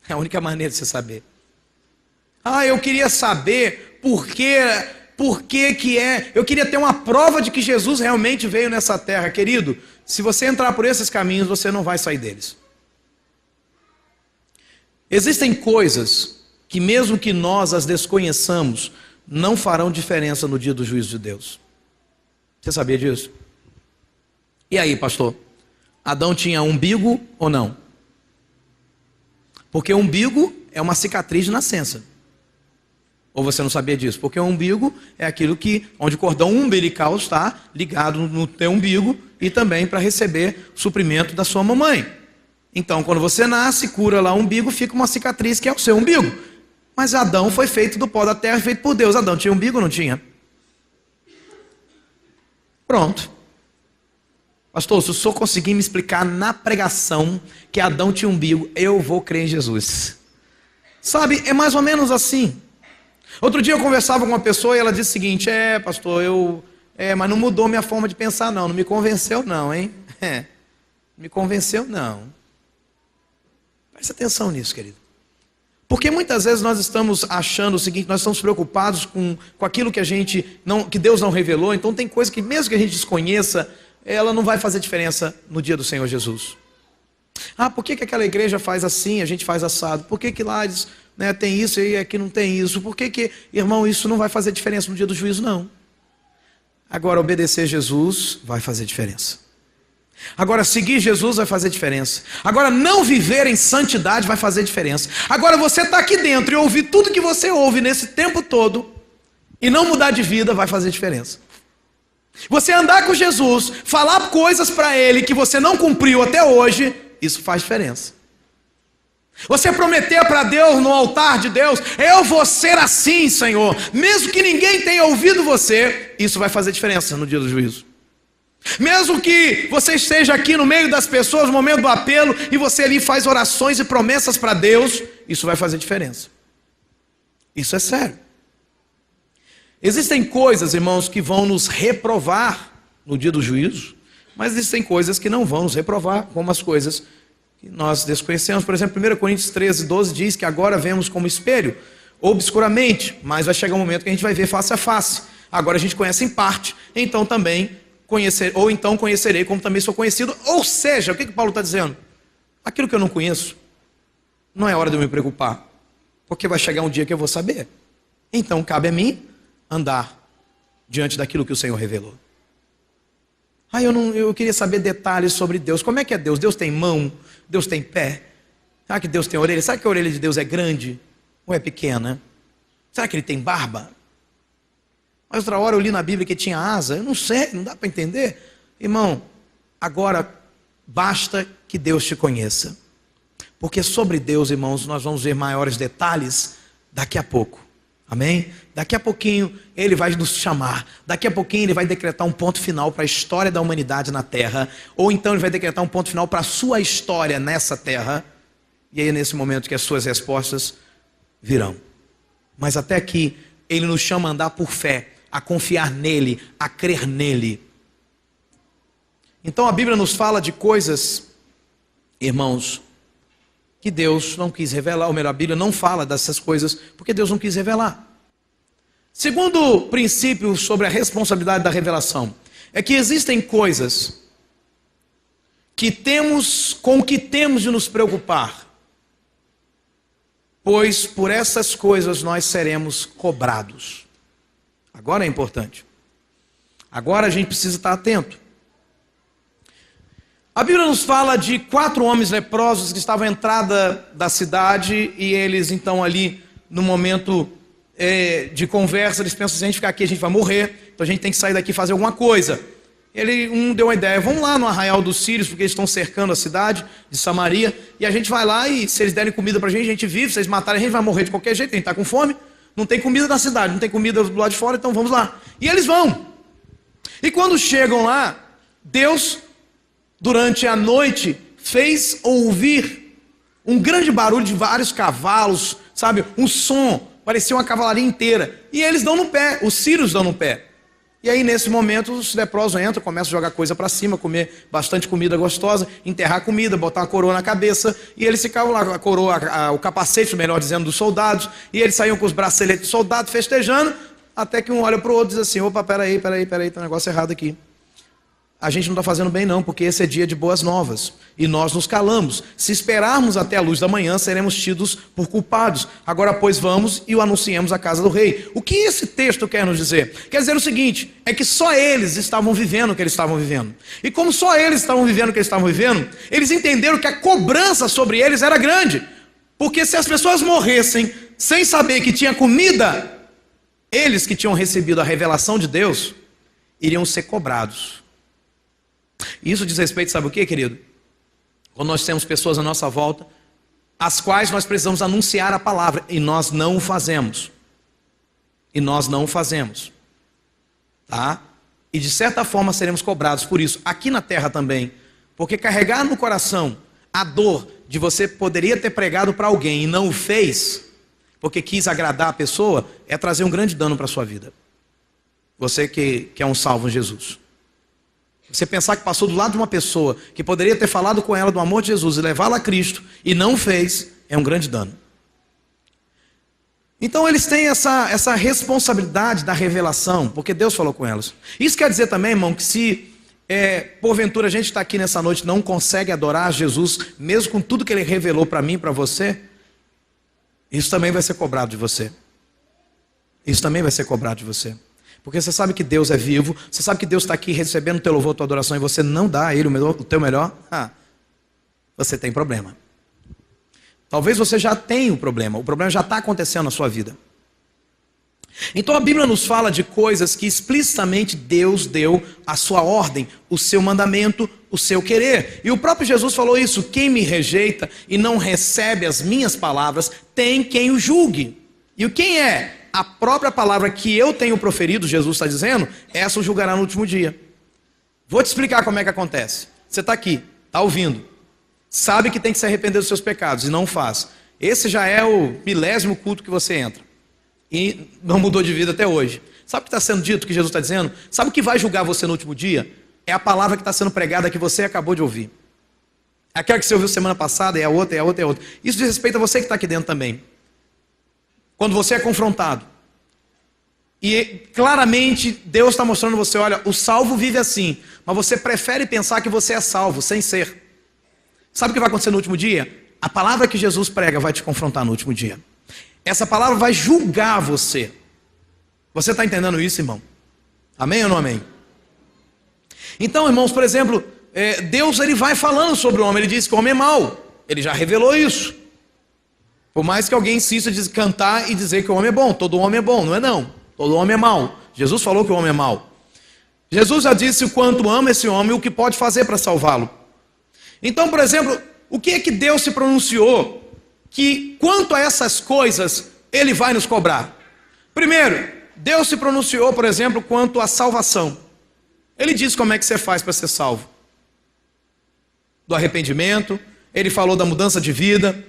É a única maneira de você saber. Ah, eu queria saber por que que é. Eu queria ter uma prova de que Jesus realmente veio nessa terra. Querido, se você entrar por esses caminhos, você não vai sair deles. Existem coisas que mesmo que nós as desconheçamos, não farão diferença no dia do juízo de Deus. Você sabia disso? E aí, pastor? Adão tinha umbigo ou não? Porque o umbigo é uma cicatriz de nascença. Ou você não sabia disso? Porque o umbigo é aquilo onde o cordão umbilical está ligado no teu umbigo e também para receber o suprimento da sua mamãe. Então, quando você nasce, cura lá o umbigo, fica uma cicatriz que é o seu umbigo. Mas Adão foi feito do pó da terra, feito por Deus. Adão tinha umbigo ou não tinha? Pronto. Pastor, se o senhor conseguir me explicar na pregação que Adão tinha umbigo, eu vou crer em Jesus. Sabe, é mais ou menos assim. Outro dia eu conversava com uma pessoa e ela disse o seguinte: pastor, mas não mudou minha forma de pensar não me convenceu não, hein? Me convenceu não. Preste atenção nisso, querido. Porque muitas vezes nós estamos achando o seguinte: nós estamos preocupados com aquilo que Deus não revelou. Então tem coisa que mesmo que a gente desconheça, ela não vai fazer diferença no dia do Senhor Jesus. Ah, por que aquela igreja faz assim, a gente faz assado? Por que lá tem isso e aqui não tem isso? Por que, irmão, isso não vai fazer diferença no dia do juízo? Não. Agora, obedecer Jesus vai fazer diferença. Agora, seguir Jesus vai fazer diferença. Agora, não viver em santidade vai fazer diferença. Agora, você está aqui dentro e ouvir tudo que você ouve nesse tempo todo e não mudar de vida vai fazer diferença. Você andar com Jesus, falar coisas para Ele que você não cumpriu até hoje, isso faz diferença. Você prometer para Deus no altar de Deus: eu vou ser assim, Senhor, mesmo que ninguém tenha ouvido você, isso vai fazer diferença no dia do juízo. Mesmo que você esteja aqui no meio das pessoas, no momento do apelo, e você ali faz orações e promessas para Deus, isso vai fazer diferença. Isso é sério. Existem coisas, irmãos, que vão nos reprovar no dia do juízo, mas existem coisas que não vão nos reprovar, como as coisas que nós desconhecemos. Por exemplo, 1 Coríntios 13, 12 diz que agora vemos como espelho, obscuramente, mas vai chegar um momento que a gente vai ver face a face. Agora a gente conhece em parte, então conhecerei como também sou conhecido. Ou seja, o que Paulo está dizendo? Aquilo que eu não conheço, não é hora de eu me preocupar, porque vai chegar um dia que eu vou saber. Então cabe a mim andar diante daquilo que o Senhor revelou. Eu queria saber detalhes sobre Deus. Como é que é Deus? Deus tem mão? Deus tem pé? Será que Deus tem orelha? Será que a orelha de Deus é grande ou é pequena? Será que Ele tem barba? Mas outra hora eu li na Bíblia que tinha asa. Eu não sei, não dá para entender. Irmão, agora basta que Deus te conheça. Porque sobre Deus, irmãos, nós vamos ver maiores detalhes daqui a pouco. Amém? Daqui a pouquinho Ele vai nos chamar. Daqui a pouquinho Ele vai decretar um ponto final para a história da humanidade na terra. Ou então Ele vai decretar um ponto final para a sua história nessa terra. E aí é nesse momento que as suas respostas virão. Mas até aqui Ele nos chama a andar por fé, a confiar nele, a crer nele. Então a Bíblia nos fala de coisas, irmãos, que Deus não quis revelar. Ou melhor, a Bíblia não fala dessas coisas porque Deus não quis revelar. Segundo princípio sobre a responsabilidade da revelação, é que existem coisas com que temos de nos preocupar, pois por essas coisas nós seremos cobrados. Agora é importante. Agora a gente precisa estar atento. A Bíblia nos fala de 4 homens leprosos que estavam à entrada da cidade e eles então ali no momento de conversa, eles pensam: se a gente ficar aqui a gente vai morrer, então a gente tem que sair daqui e fazer alguma coisa. Um deu uma ideia: vamos lá no arraial dos sírios, porque eles estão cercando a cidade de Samaria, e a gente vai lá e se eles derem comida pra gente, a gente vive. Se eles matarem a gente vai morrer de qualquer jeito, a gente está com fome, não tem comida na cidade, não tem comida do lado de fora, então vamos lá. E eles vão. E quando chegam lá, Deus, durante a noite, fez ouvir um grande barulho de vários cavalos, sabe, um som, parecia uma cavalaria inteira, e eles dão no pé, os sírios dão no pé. E aí nesse momento os leprosos entram, começam a jogar coisa para cima, comer bastante comida gostosa, enterrar comida, botar uma coroa na cabeça, e eles ficavam lá com a coroa, o capacete, melhor dizendo, dos soldados, e eles saíam com os braceletes dos soldados festejando, até que um olha para o outro e diz assim: opa, peraí, tem um negócio errado aqui. A gente não está fazendo bem não, porque esse é dia de boas novas, e nós nos calamos. Se esperarmos até a luz da manhã, seremos tidos por culpados. Agora, pois, vamos e o anunciemos à casa do rei. O que esse texto quer nos dizer? Quer dizer o seguinte: é que só eles estavam vivendo o que eles estavam vivendo. E como só eles estavam vivendo o que eles estavam vivendo, eles entenderam que a cobrança sobre eles era grande. Porque se as pessoas morressem sem saber que tinha comida, eles que tinham recebido a revelação de Deus, iriam ser cobrados. Isso diz respeito, sabe o que, querido? Quando nós temos pessoas à nossa volta, as quais nós precisamos anunciar a palavra, e nós não o fazemos. Tá? E de certa forma seremos cobrados por isso, aqui na terra também. Porque carregar no coração a dor de você poderia ter pregado para alguém e não o fez, porque quis agradar a pessoa, é trazer um grande dano para a sua vida. Você que é um salvo em Jesus. Você pensar que passou do lado de uma pessoa que poderia ter falado com ela do amor de Jesus e levá-la a Cristo e não fez, é um grande dano. Então eles têm essa responsabilidade da revelação, porque Deus falou com elas. Isso quer dizer também, irmão, que se porventura a gente está aqui nessa noite e não consegue adorar Jesus, mesmo com tudo que Ele revelou para mim e para você, isso também vai ser cobrado de você. Porque você sabe que Deus é vivo, você sabe que Deus está aqui recebendo o teu louvor, a tua adoração, e você não dá a Ele o teu melhor, você tem problema. Talvez você já tenha o problema já está acontecendo na sua vida. Então a Bíblia nos fala de coisas que explicitamente Deus deu a sua ordem, o seu mandamento, o seu querer. E o próprio Jesus falou isso: quem me rejeita e não recebe as minhas palavras, tem quem o julgue. E quem é? A própria palavra que eu tenho proferido, Jesus está dizendo, essa o julgará no último dia. Vou te explicar como é que acontece. Você está aqui, está ouvindo, sabe que tem que se arrepender dos seus pecados e não faz. Esse já é o 1000º culto que você entra e não mudou de vida até hoje. Sabe o que está sendo dito, que Jesus está dizendo? Sabe o que vai julgar você no último dia? É a palavra que está sendo pregada, que você acabou de ouvir. Aquela que você ouviu semana passada, é a outra. Isso diz respeito a você que está aqui dentro também. Quando você é confrontado, e claramente Deus está mostrando a você: olha, o salvo vive assim, mas você prefere pensar que você é salvo, sem ser. Sabe o que vai acontecer no último dia? A palavra que Jesus prega vai te confrontar no último dia. Essa palavra vai julgar você. Você está entendendo isso, irmão? Amém ou não amém? Então, irmãos, por exemplo, Deus ele vai falando sobre o homem, ele diz que o homem é mau, ele já revelou isso. Por mais que alguém insista em cantar e dizer que o homem é bom, todo homem é bom, não é não, todo homem é mau. Jesus falou que o homem é mau. Jesus já disse o quanto ama esse homem e o que pode fazer para salvá-lo. Então, por exemplo, o que é que Deus se pronunciou que quanto a essas coisas Ele vai nos cobrar? Primeiro, Deus se pronunciou, por exemplo, quanto à salvação. Ele diz como é que você faz para ser salvo. Do arrependimento, Ele falou da mudança de vida,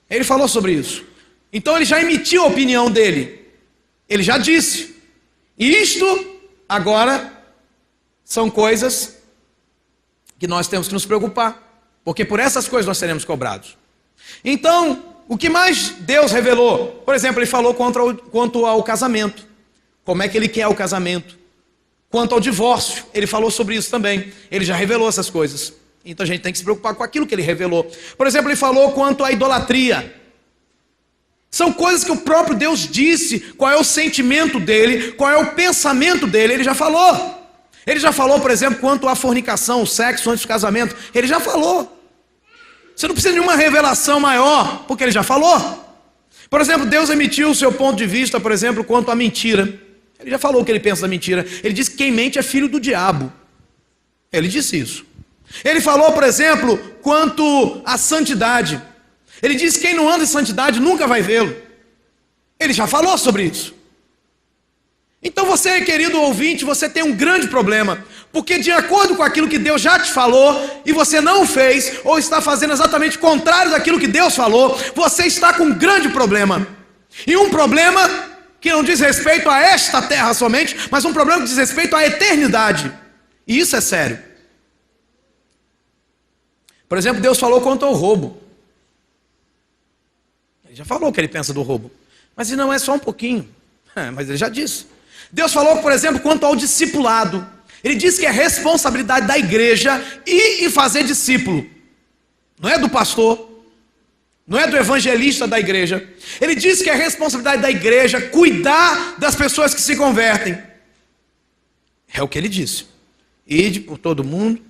Ele falou sobre isso. Então Ele já emitiu a opinião dele. Ele já disse. E isto, agora, são coisas que nós temos que nos preocupar. Porque por essas coisas nós seremos cobrados. Então, o que mais Deus revelou? Por exemplo, Ele falou quanto ao casamento. Como é que Ele quer o casamento? Quanto ao divórcio, Ele falou sobre isso também. Ele já revelou essas coisas. Então a gente tem que se preocupar com aquilo que Ele revelou. Por exemplo, Ele falou quanto à idolatria. São coisas que o próprio Deus disse, qual é o sentimento dele, qual é o pensamento dele, Ele já falou. Ele já falou, por exemplo, quanto à fornicação, o sexo antes do casamento. Ele já falou. Você não precisa de uma revelação maior, porque ele já falou. Por exemplo, Deus emitiu o seu ponto de vista, por exemplo, quanto à mentira. Ele já falou o que ele pensa da mentira. Ele disse que quem mente é filho do diabo. Ele disse isso. Ele falou, por exemplo, quanto à santidade. Ele disse que quem não anda em santidade nunca vai vê-lo. Ele já falou sobre isso. Então você, querido ouvinte, você tem um grande problema. Porque de acordo com aquilo que Deus já te falou, e você não fez, ou está fazendo exatamente o contrário daquilo que Deus falou, você está com um grande problema. E um problema que não diz respeito a esta terra somente, mas um problema que diz respeito à eternidade. E isso é sério. Por exemplo, Deus falou quanto ao roubo. Ele já falou o que ele pensa do roubo. Mas não é só um pouquinho. Mas ele já disse. Deus falou, por exemplo, quanto ao discipulado. Ele diz que é responsabilidade da igreja ir e fazer discípulo. Não é do pastor, não é do evangelista da igreja. Ele diz que é responsabilidade da igreja cuidar das pessoas que se convertem. É o que ele disse. Ide por todo mundo,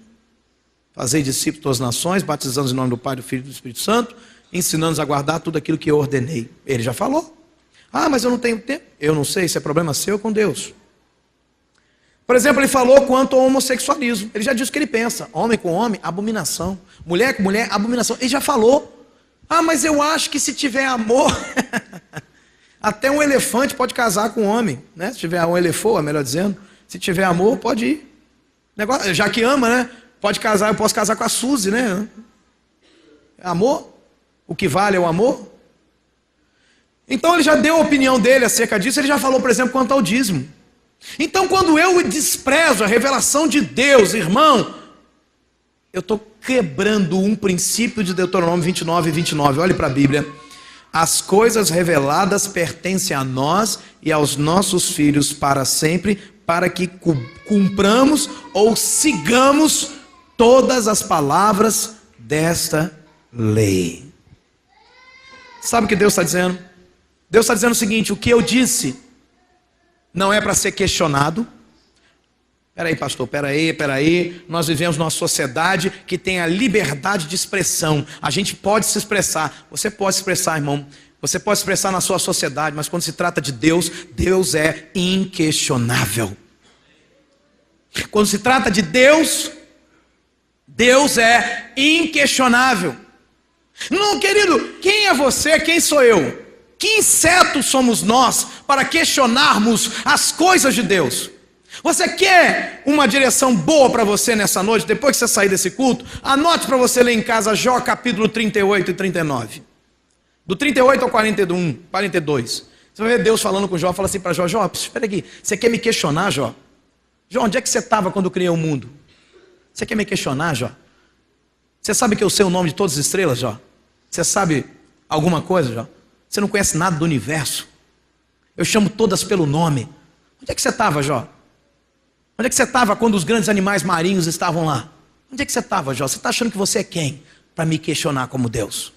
fazei discípulos de todas as nações, batizando em nome do Pai, do Filho e do Espírito Santo, ensinando-os a guardar tudo aquilo que eu ordenei. Ele já falou. Ah, mas eu não tenho tempo. Eu não sei, isso é problema seu com Deus. Por exemplo, ele falou quanto ao homossexualismo. Ele já disse o que ele pensa. Homem com homem, abominação. Mulher com mulher, abominação. Ele já falou. Ah, mas eu acho que se tiver amor, até um elefante pode casar com um homem, né? Se tiver um elefante, melhor dizendo. Se tiver amor, pode ir. Negócio, já que ama, né? Pode casar, eu posso casar com a Suzy, né? Amor? O que vale é o amor? Então ele já deu a opinião dele acerca disso. Ele já falou, por exemplo, quanto ao dízimo. Então quando eu desprezo a revelação de Deus, irmão, eu estou quebrando um princípio de Deuteronômio 29 e 29. Olhe para a Bíblia. As coisas reveladas pertencem a nós e aos nossos filhos para sempre, para que cumpramos ou sigamos todas as palavras desta lei. Sabe o que Deus está dizendo? Deus está dizendo o seguinte: o que eu disse não é para ser questionado. Peraí, pastor, peraí. Nós vivemos numa sociedade que tem a liberdade de expressão. A gente pode se expressar. Você pode se expressar, irmão. Você pode se expressar na sua sociedade, mas quando se trata de Deus, Deus é inquestionável. Quando se trata de Deus, Deus é inquestionável. Não, querido, quem é você? Quem sou eu? Que insetos somos nós para questionarmos as coisas de Deus? Você quer uma direção boa para você nessa noite, depois que você sair desse culto? Anote para você ler em casa Jó capítulo 38 e 39. Do 38 ao 42. Você vai ver Deus falando com Jó, fala assim para Jó: Jó, espera aqui, você quer me questionar, Jó? Jó, onde é que você estava quando eu criei o mundo? Você quer me questionar, Jó? Você sabe que eu sei o nome de todas as estrelas, Jó? Você sabe alguma coisa, Jó? Você não conhece nada do universo. Eu chamo todas pelo nome. Onde é que você estava, Jó? Onde é que você estava quando os grandes animais marinhos estavam lá? Onde é que você estava, Jó? Você está achando que você é quem para me questionar como Deus?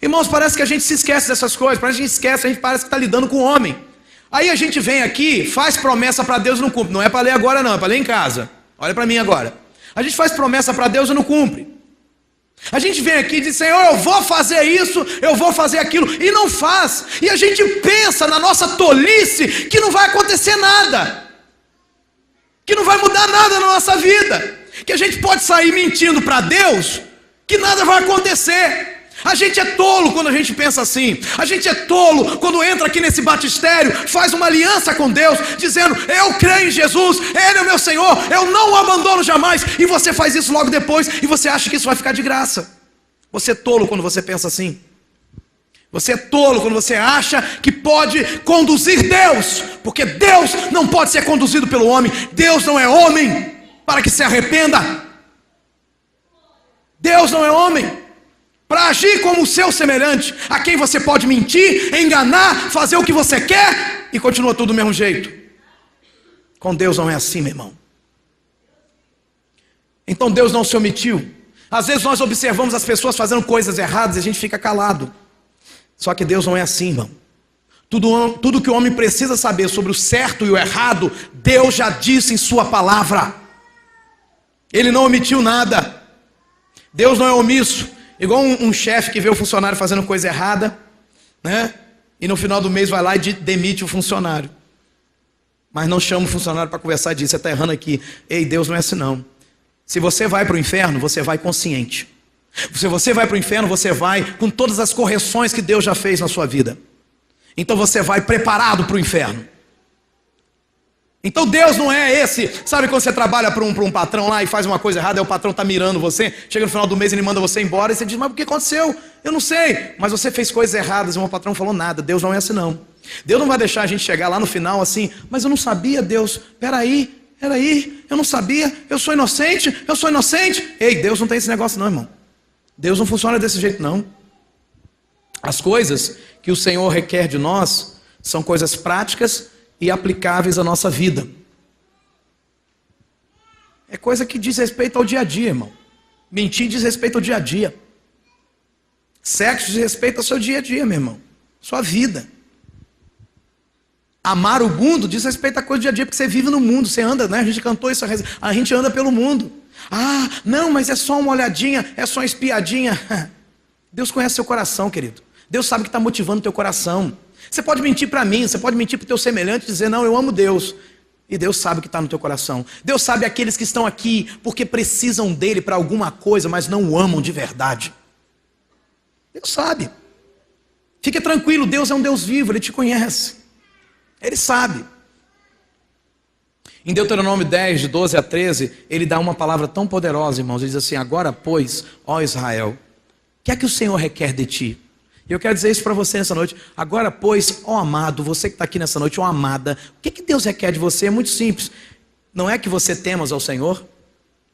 Irmãos, parece que a gente se esquece dessas coisas. Parece que a gente esquece, a gente parece que está lidando com o homem. Aí a gente vem aqui, faz promessa para Deus e não cumpre. Não é para ler agora não, é para ler em casa. Olha para mim agora. A gente faz promessa para Deus e não cumpre. A gente vem aqui e diz: Senhor, eu vou fazer isso, eu vou fazer aquilo, e não faz. E a gente pensa na nossa tolice que não vai acontecer nada, que não vai mudar nada na nossa vida, que a gente pode sair mentindo para Deus, que nada vai acontecer. A gente é tolo quando a gente pensa assim. A gente é tolo quando entra aqui nesse batistério, faz uma aliança com Deus, dizendo: eu creio em Jesus, Ele é o meu Senhor, eu não o abandono jamais. E você faz isso logo depois e você acha que isso vai ficar de graça. Você é tolo quando você pensa assim. Você é tolo quando você acha que pode conduzir Deus, porque Deus não pode ser conduzido pelo homem. Deus não é homem para que se arrependa. Deus não é homem para agir como o seu semelhante, a quem você pode mentir, enganar, fazer o que você quer e continua tudo do mesmo jeito. Com Deus não é assim, meu irmão. Então Deus não se omitiu. Às vezes nós observamos as pessoas fazendo coisas erradas e a gente fica calado. Só que Deus não é assim, irmão. Tudo que o homem precisa saber sobre o certo e o errado, Deus já disse em sua palavra. Ele não omitiu nada. Deus não é omisso. Igual um chefe que vê o funcionário fazendo coisa errada, né? E no final do mês vai lá e demite o funcionário. Mas não chama o funcionário para conversar e diz: você está errando aqui. Ei, Deus não é assim não. Se você vai para o inferno, você vai consciente. Se você vai para o inferno, você vai com todas as correções que Deus já fez na sua vida. Então você vai preparado para o inferno. Então Deus não é esse, sabe quando você trabalha para um patrão lá e faz uma coisa errada, aí o patrão está mirando você, chega no final do mês ele manda você embora, e você diz: mas o que aconteceu? Eu não sei, mas você fez coisas erradas, e o meu patrão falou nada. Deus não é assim não. Deus não vai deixar a gente chegar lá no final assim: mas eu não sabia, Deus, peraí, eu não sabia, eu sou inocente. Ei, Deus não tem esse negócio não, irmão. Deus não funciona desse jeito não. As coisas que o Senhor requer de nós são coisas práticas e aplicáveis à nossa vida. É coisa que diz respeito ao dia a dia, irmão. Mentir diz respeito ao dia a dia. Sexo diz respeito ao seu dia a dia, meu irmão. Sua vida. Amar o mundo diz respeito à coisa do dia a dia, porque você vive no mundo, você anda, né? A gente cantou isso, a gente anda pelo mundo. Ah, não, mas é só uma olhadinha, é só uma espiadinha. Deus conhece seu coração, querido. Deus sabe o que está motivando o teu coração. Você pode mentir para mim, você pode mentir para o teu semelhante e dizer: não, eu amo Deus. E Deus sabe o que está no teu coração. Deus sabe aqueles que estão aqui porque precisam dele para alguma coisa, mas não o amam de verdade. Deus sabe. Fique tranquilo, Deus é um Deus vivo, Ele te conhece. Ele sabe. Em Deuteronômio 10, de 12 a 13, ele dá uma palavra tão poderosa, irmãos. Ele diz assim: agora, pois, ó Israel, o que é que o Senhor requer de ti? E eu quero dizer isso para você nessa noite. Agora, pois, ó amado, você que está aqui nessa noite, ó amada, o que Deus requer de você? É muito simples. Não é que você temas ao Senhor,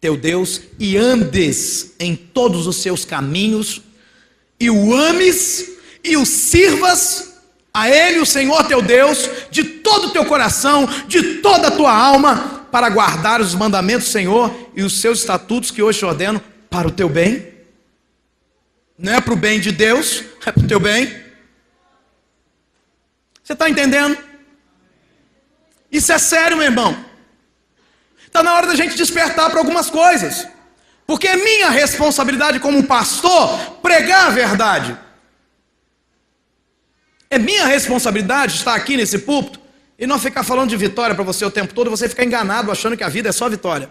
teu Deus, e andes em todos os seus caminhos, e o ames, e o sirvas a Ele, o Senhor teu Deus, de todo o teu coração, de toda a tua alma, para guardar os mandamentos do Senhor e os seus estatutos que hoje te ordeno para o teu bem. Não é para o bem de Deus, é para o teu bem. Você está entendendo? Isso é sério, meu irmão. Está na hora da gente despertar para algumas coisas. Porque é minha responsabilidade como pastor pregar a verdade. É minha responsabilidade estar aqui nesse púlpito e não ficar falando de vitória para você o tempo todo, você ficar enganado achando que a vida é só vitória.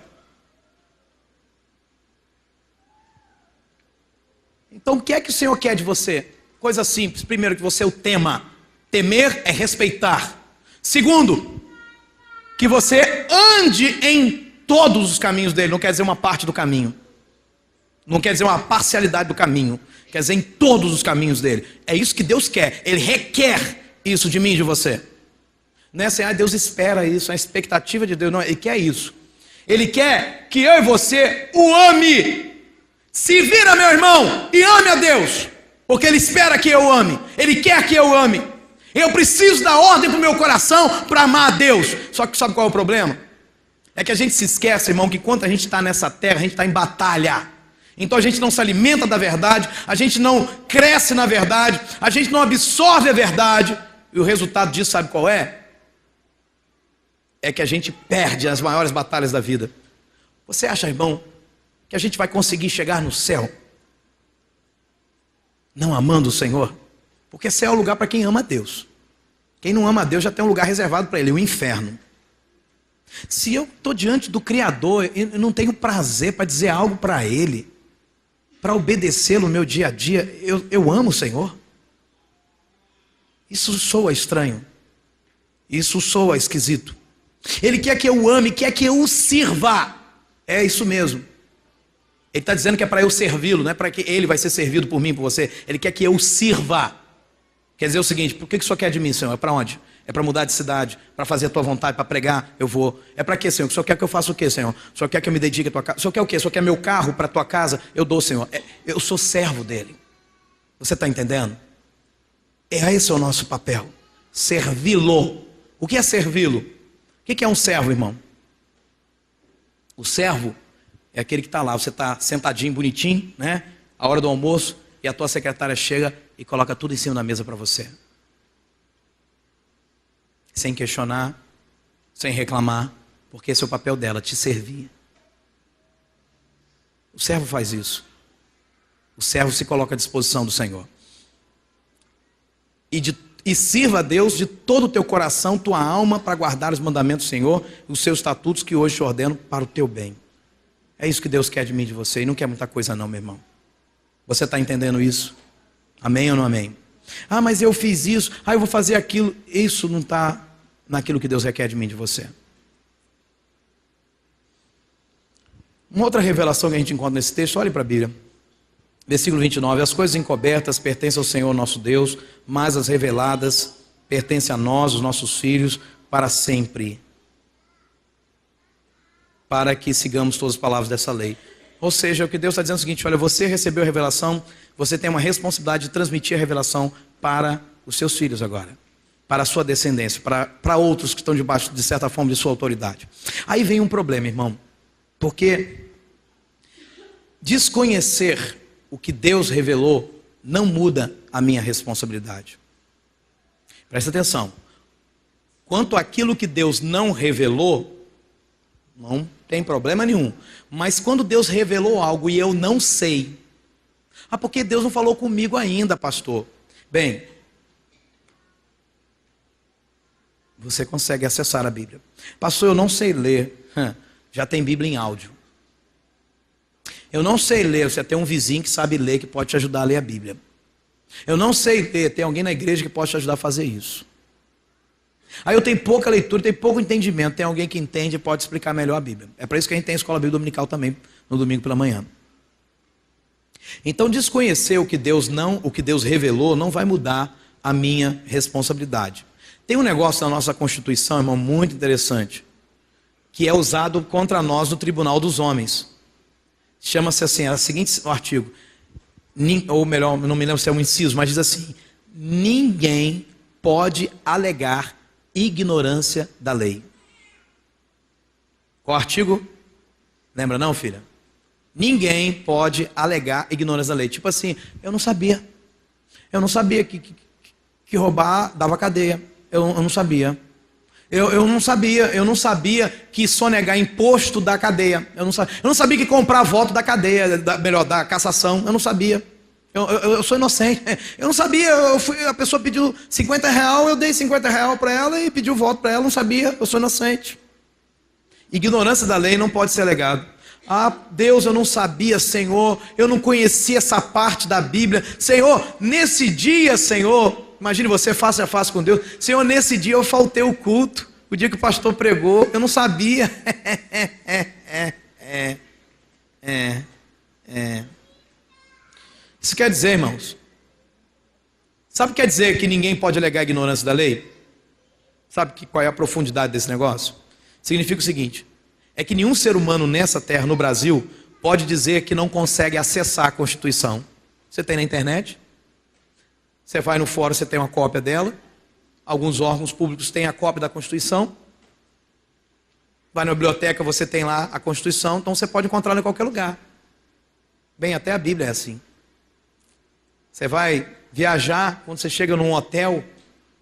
Então o que é que o Senhor quer de você? Coisa simples. Primeiro, que você o tema. Temer é respeitar. Segundo, que você ande em todos os caminhos dele. Não quer dizer uma parte do caminho. Não quer dizer uma parcialidade do caminho. Quer dizer em todos os caminhos dele. É isso que Deus quer. Ele requer isso de mim e de você. Não é assim: Deus espera isso. A expectativa de Deus. Não, Ele quer isso. Ele quer que eu e você o ame. Se vira, meu irmão, e ame a Deus, porque Ele espera que eu ame, Ele quer que eu ame. Eu preciso dar ordem para o meu coração para amar a Deus. Só que sabe qual é o problema? É que a gente se esquece, irmão, que enquanto a gente está nessa terra, a gente está em batalha. Então a gente não se alimenta da verdade, a gente não cresce na verdade, a gente não absorve a verdade. E o resultado disso sabe qual é? É que a gente perde as maiores batalhas da vida. Você acha, irmão, que a gente vai conseguir chegar no céu não amando o Senhor? Porque céu é o lugar para quem ama a Deus. Quem não ama a Deus já tem um lugar reservado para ele, o inferno. Se eu estou diante do Criador, eu não tenho prazer para dizer algo para Ele, para obedecê-lo no meu dia a dia, eu amo o Senhor? Isso soa estranho. Isso soa esquisito. Ele quer que eu o ame, quer que eu o sirva. É isso mesmo. Ele está dizendo que é para eu servi-lo, não é para que ele vai ser servido por mim, por você. Ele quer que eu o sirva. Quer dizer o seguinte: por que o Senhor quer de mim, Senhor? É para onde? É para mudar de cidade, para fazer a tua vontade, para pregar, eu vou. É para quê, Senhor? O Senhor quer que eu faça o quê, Senhor? O Senhor quer que eu me dedique à tua casa? O Senhor quer o quê? O Senhor quer meu carro para a tua casa? Eu dou, Senhor. Eu sou servo dele. Você está entendendo? Esse é o nosso papel. Servi-lo. O que é servi-lo? O que é um servo, irmão? O servo é aquele que está lá, você está sentadinho, bonitinho, né? A hora do almoço, e a tua secretária chega e coloca tudo em cima da mesa para você. sem questionar, sem reclamar, porque esse é o papel dela, te servir. O servo faz isso. O servo se coloca à disposição do Senhor. E sirva a Deus de todo o teu coração, tua alma, para guardar os mandamentos do Senhor, os seus estatutos que hoje te ordeno para o teu bem. É isso que Deus quer de mim e de você, e não quer muita coisa não, meu irmão. Você está entendendo isso? Amém ou não amém? Ah, mas eu fiz isso, eu vou fazer aquilo. Isso não está naquilo que Deus requer de mim e de você. Uma outra revelação que a gente encontra nesse texto, olhe para a Bíblia. Versículo 29, as coisas encobertas pertencem ao Senhor nosso Deus, mas as reveladas pertencem a nós, os nossos filhos, para sempre. Para que sigamos todas as palavras dessa lei. Ou seja, o que Deus está dizendo é o seguinte, olha, você recebeu a revelação, você tem uma responsabilidade de transmitir a revelação para os seus filhos agora. Para a sua descendência, para outros que estão debaixo, de certa forma, de sua autoridade. Aí vem um problema, irmão. Porque desconhecer o que Deus revelou não muda a minha responsabilidade. Presta atenção. Quanto àquilo que Deus não revelou, não tem problema nenhum. Mas quando Deus revelou algo e eu não sei, porque Deus não falou comigo ainda, pastor. Bem, você consegue acessar a Bíblia. Pastor, eu não sei ler. Já tem Bíblia em áudio. Eu não sei ler, você tem um vizinho que sabe ler, que pode te ajudar a ler a Bíblia. Eu não sei ler, tem alguém na igreja que pode te ajudar a fazer isso. Aí eu tenho pouca leitura, tenho pouco entendimento, tem alguém que entende e pode explicar melhor a Bíblia. É para isso que a gente tem a escola bíblica dominical também, no domingo pela manhã. Então desconhecer o que Deus revelou não vai mudar a minha responsabilidade. Tem um negócio na nossa Constituição, irmão, muito interessante, que é usado contra nós no Tribunal dos Homens. Chama-se assim, é o seguinte artigo, ou melhor, não me lembro se é um inciso, mas diz assim: ninguém pode alegar ignorância da lei. Qual artigo? Lembra não, filha? Ninguém pode alegar ignorância da lei. Tipo assim, eu não sabia que roubar dava cadeia. Eu não sabia. Eu não sabia que sonegar imposto da cadeia. Eu não sabia que comprar voto da cadeia, da cassação. Eu não sabia. Eu sou inocente. Eu não sabia. A pessoa pediu R$50, eu dei R$50 para ela e pedi o voto para ela. Eu não sabia. Eu sou inocente. Ignorância da lei não pode ser alegado. Ah, Deus, eu não sabia, Senhor. Eu não conhecia essa parte da Bíblia. Senhor, nesse dia, Senhor. Imagine você face a face com Deus. Senhor, nesse dia eu faltei o culto. O dia que o pastor pregou, eu não sabia. Isso quer dizer, irmãos, sabe o que quer dizer que ninguém pode alegar a ignorância da lei? Sabe qual é a profundidade desse negócio? Significa o seguinte, é que nenhum ser humano nessa terra, no Brasil, pode dizer que não consegue acessar a Constituição. Você tem na internet? Você vai no fórum, você tem uma cópia dela. Alguns órgãos públicos têm a cópia da Constituição. Vai na biblioteca, você tem lá a Constituição. Então você pode encontrar em qualquer lugar. Bem, até a Bíblia é assim. Você vai viajar, quando você chega num hotel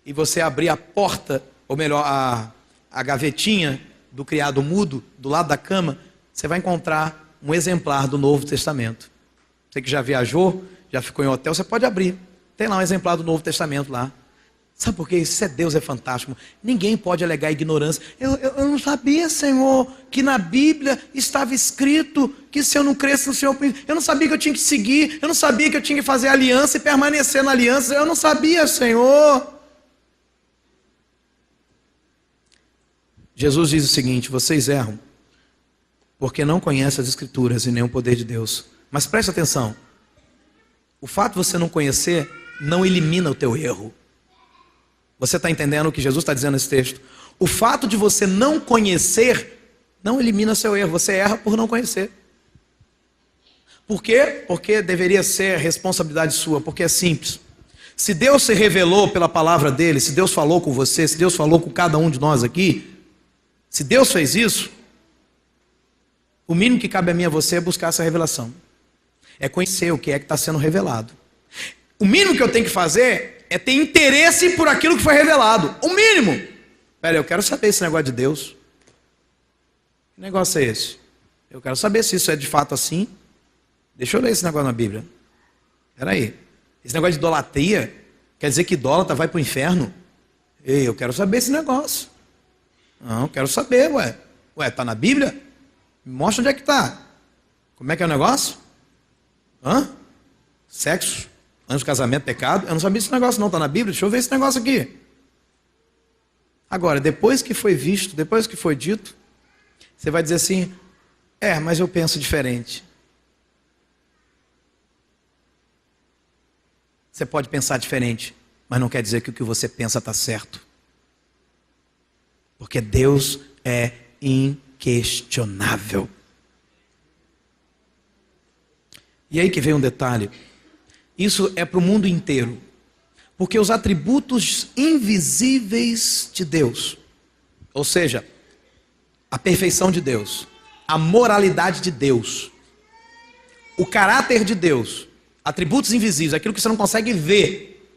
e você abrir a porta, ou melhor, a gavetinha do criado mudo, do lado da cama, você vai encontrar um exemplar do Novo Testamento. Você que já viajou, já ficou em hotel, você pode abrir. Tem lá um exemplar do Novo Testamento lá. Sabe por quê? Isso Deus é fantástico. Ninguém pode alegar ignorância. Eu não sabia, Senhor, que na Bíblia estava escrito que se eu não cresce no Senhor... Eu não sabia que eu tinha que seguir. Eu não sabia que eu tinha que fazer aliança e permanecer na aliança. Eu não sabia, Senhor. Jesus diz o seguinte: vocês erram porque não conhecem as Escrituras e nem o poder de Deus. Mas preste atenção. O fato de você não conhecer não elimina o teu erro. Você está entendendo o que Jesus está dizendo nesse texto? O fato de você não conhecer não elimina seu erro. Você erra por não conhecer. Por quê? Porque deveria ser responsabilidade sua. Porque é simples. Se Deus se revelou pela palavra dele, se Deus falou com você, se Deus falou com cada um de nós aqui, se Deus fez isso, o mínimo que cabe a mim e a você é buscar essa revelação. É conhecer o que é que está sendo revelado. O mínimo que eu tenho que fazer é ter interesse por aquilo que foi revelado. O mínimo. Pera, eu quero saber esse negócio de Deus. Que negócio é esse? Eu quero saber se isso é de fato assim. Deixa eu ler esse negócio na Bíblia. Espera aí. Esse negócio de idolatria quer dizer que idólatra vai para o inferno? Ei, eu quero saber esse negócio. Não, eu quero saber, ué. Ué, tá na Bíblia? Me mostra onde é que tá. Como é que é o negócio? Sexo, antes do casamento, pecado? Eu não sabia esse negócio não, tá na Bíblia? Deixa eu ver esse negócio aqui. Agora, depois que foi visto, depois que foi dito, você vai dizer assim, mas eu penso diferente. Você pode pensar diferente, mas não quer dizer que o que você pensa está certo. Porque Deus é inquestionável. E aí que vem um detalhe. Isso é para o mundo inteiro. Porque os atributos invisíveis de Deus, ou seja, a perfeição de Deus, a moralidade de Deus, o caráter de Deus, atributos invisíveis, aquilo que você não consegue ver,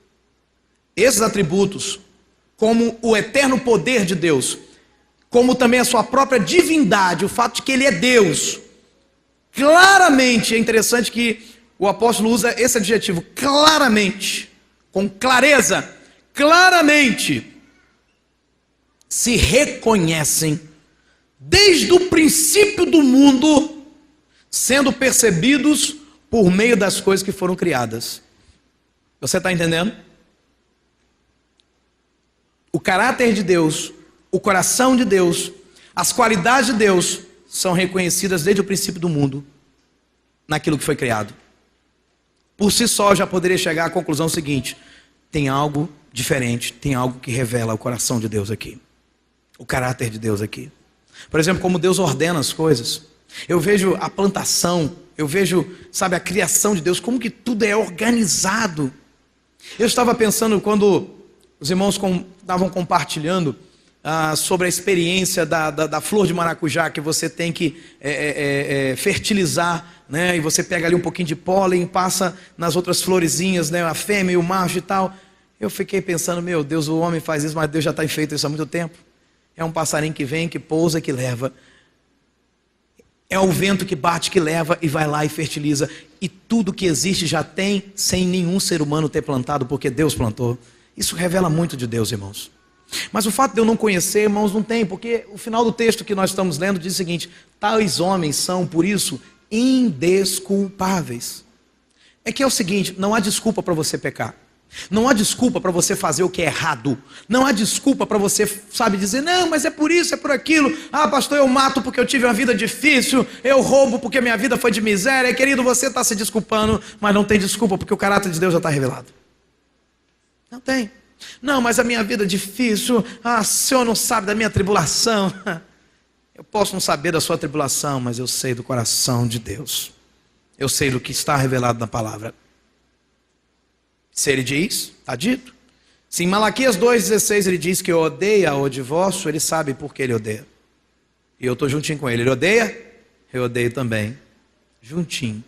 esses atributos, como o eterno poder de Deus, como também a sua própria divindade, o fato de que Ele é Deus, claramente, é interessante que o apóstolo usa esse adjetivo, claramente, com clareza, claramente, se reconhecem, desde o princípio do mundo, sendo percebidos por meio das coisas que foram criadas. Você está entendendo? O caráter de Deus, o coração de Deus, as qualidades de Deus são reconhecidas desde o princípio do mundo, naquilo que foi criado. Por si só, já poderia chegar à conclusão seguinte: tem algo diferente, tem algo que revela o coração de Deus aqui, o caráter de Deus aqui. Por exemplo, como Deus ordena as coisas. Eu vejo a plantação, eu vejo, sabe, a criação de Deus, como que tudo é organizado. Eu estava pensando quando os irmãos estavam compartilhando sobre a experiência da flor de maracujá, que você tem que fertilizar, né? E você pega ali um pouquinho de pólen, passa nas outras florezinhas, né? A fêmea e o macho e tal. Eu fiquei pensando, meu Deus, o homem faz isso, mas Deus já está feito isso há muito tempo. É um passarinho que vem, que pousa, que leva. É o vento que bate, que leva e vai lá e fertiliza. E tudo que existe já tem, sem nenhum ser humano ter plantado, porque Deus plantou. Isso revela muito de Deus, irmãos. Mas o fato de eu não conhecer, irmãos, não tem, porque o final do texto que nós estamos lendo diz o seguinte: tais homens são, por isso, indesculpáveis. É que é o seguinte, não há desculpa para você pecar. Não há desculpa para você fazer o que é errado. Não há desculpa para você, sabe, dizer, não, mas é por isso, é por aquilo. Ah, pastor, eu mato porque eu tive uma vida difícil. Eu roubo porque minha vida foi de miséria. Querido, você está se desculpando, mas não tem desculpa, porque o caráter de Deus já está revelado. Não tem. Não, mas a minha vida é difícil. Ah, o senhor não sabe da minha tribulação. Eu posso não saber da sua tribulação, mas eu sei do coração de Deus. Eu sei do que está revelado na palavra. Se ele diz, está dito. Se em Malaquias 2,16 ele diz que odeia o divórcio, ele sabe por que ele odeia. E eu estou juntinho com ele. Ele odeia? Eu odeio também. Juntinho.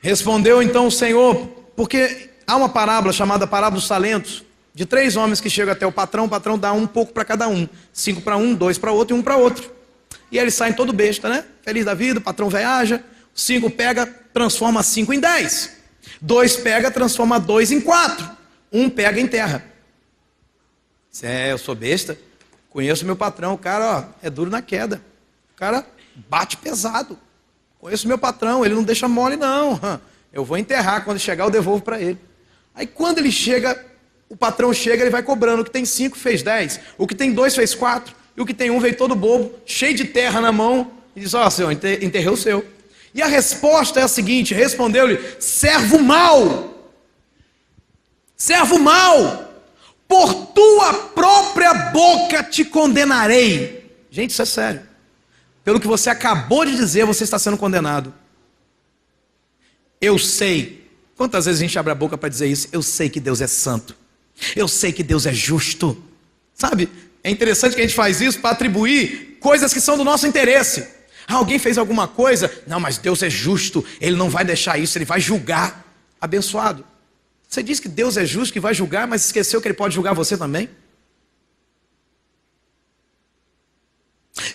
Respondeu então o Senhor, porque há uma parábola chamada parábola dos talentos, de 3 homens que chegam até o patrão dá um pouco para cada um. 5 para um, 2 para outro e 1 para outro. E aí eles saem todo besta, né? Feliz da vida, o patrão viaja. 5 pega, transforma 5 em 10. 2 pega, transforma 2 em 4. 1 pega em terra. Eu sou besta, conheço meu patrão, o cara é duro na queda. O cara bate pesado. Conheço meu patrão, ele não deixa mole não. Eu vou enterrar, quando chegar eu devolvo para ele. Aí quando ele chega, o patrão chega, ele vai cobrando. O que tem 5 fez 10, o que tem 2 fez 4, e o que tem 1 veio todo bobo, cheio de terra na mão, e diz, senhor, enterrei o seu. E a resposta é a seguinte, respondeu-lhe, servo mau, por tua própria boca te condenarei. Gente, isso é sério. Pelo que você acabou de dizer, você está sendo condenado. Eu sei, quantas vezes a gente abre a boca para dizer isso? Eu sei que Deus é santo, eu sei que Deus é justo. Sabe, é interessante que a gente faz isso para atribuir coisas que são do nosso interesse. Alguém fez alguma coisa, não, mas Deus é justo, Ele não vai deixar isso, Ele vai julgar. Abençoado. Você diz que Deus é justo, que vai julgar, mas esqueceu que Ele pode julgar você também?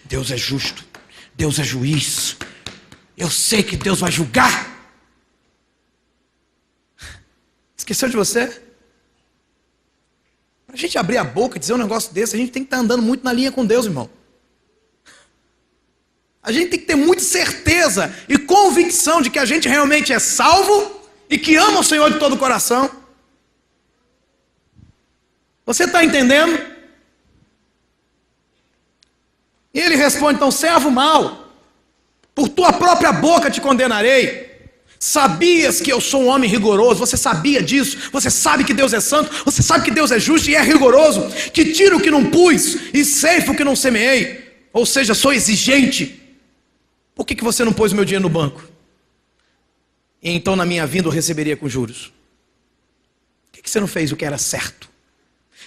Deus é justo, Deus é juiz. Eu sei que Deus vai julgar. Esqueceu de você? Para a gente abrir a boca e dizer um negócio desse, a gente tem que estar andando muito na linha com Deus, irmão. A gente tem que ter muita certeza e convicção de que a gente realmente é salvo e que ama o Senhor de todo o coração. Você está entendendo? E ele responde, então, servo mau, por tua própria boca te condenarei. Sabias que eu sou um homem rigoroso, você sabia disso, você sabe que Deus é santo, você sabe que Deus é justo e é rigoroso, que tiro o que não pus e ceifo o que não semeei, ou seja, sou exigente. Por que você não pôs o meu dinheiro no banco? E então na minha vinda eu receberia com juros. Por que você não fez o que era certo?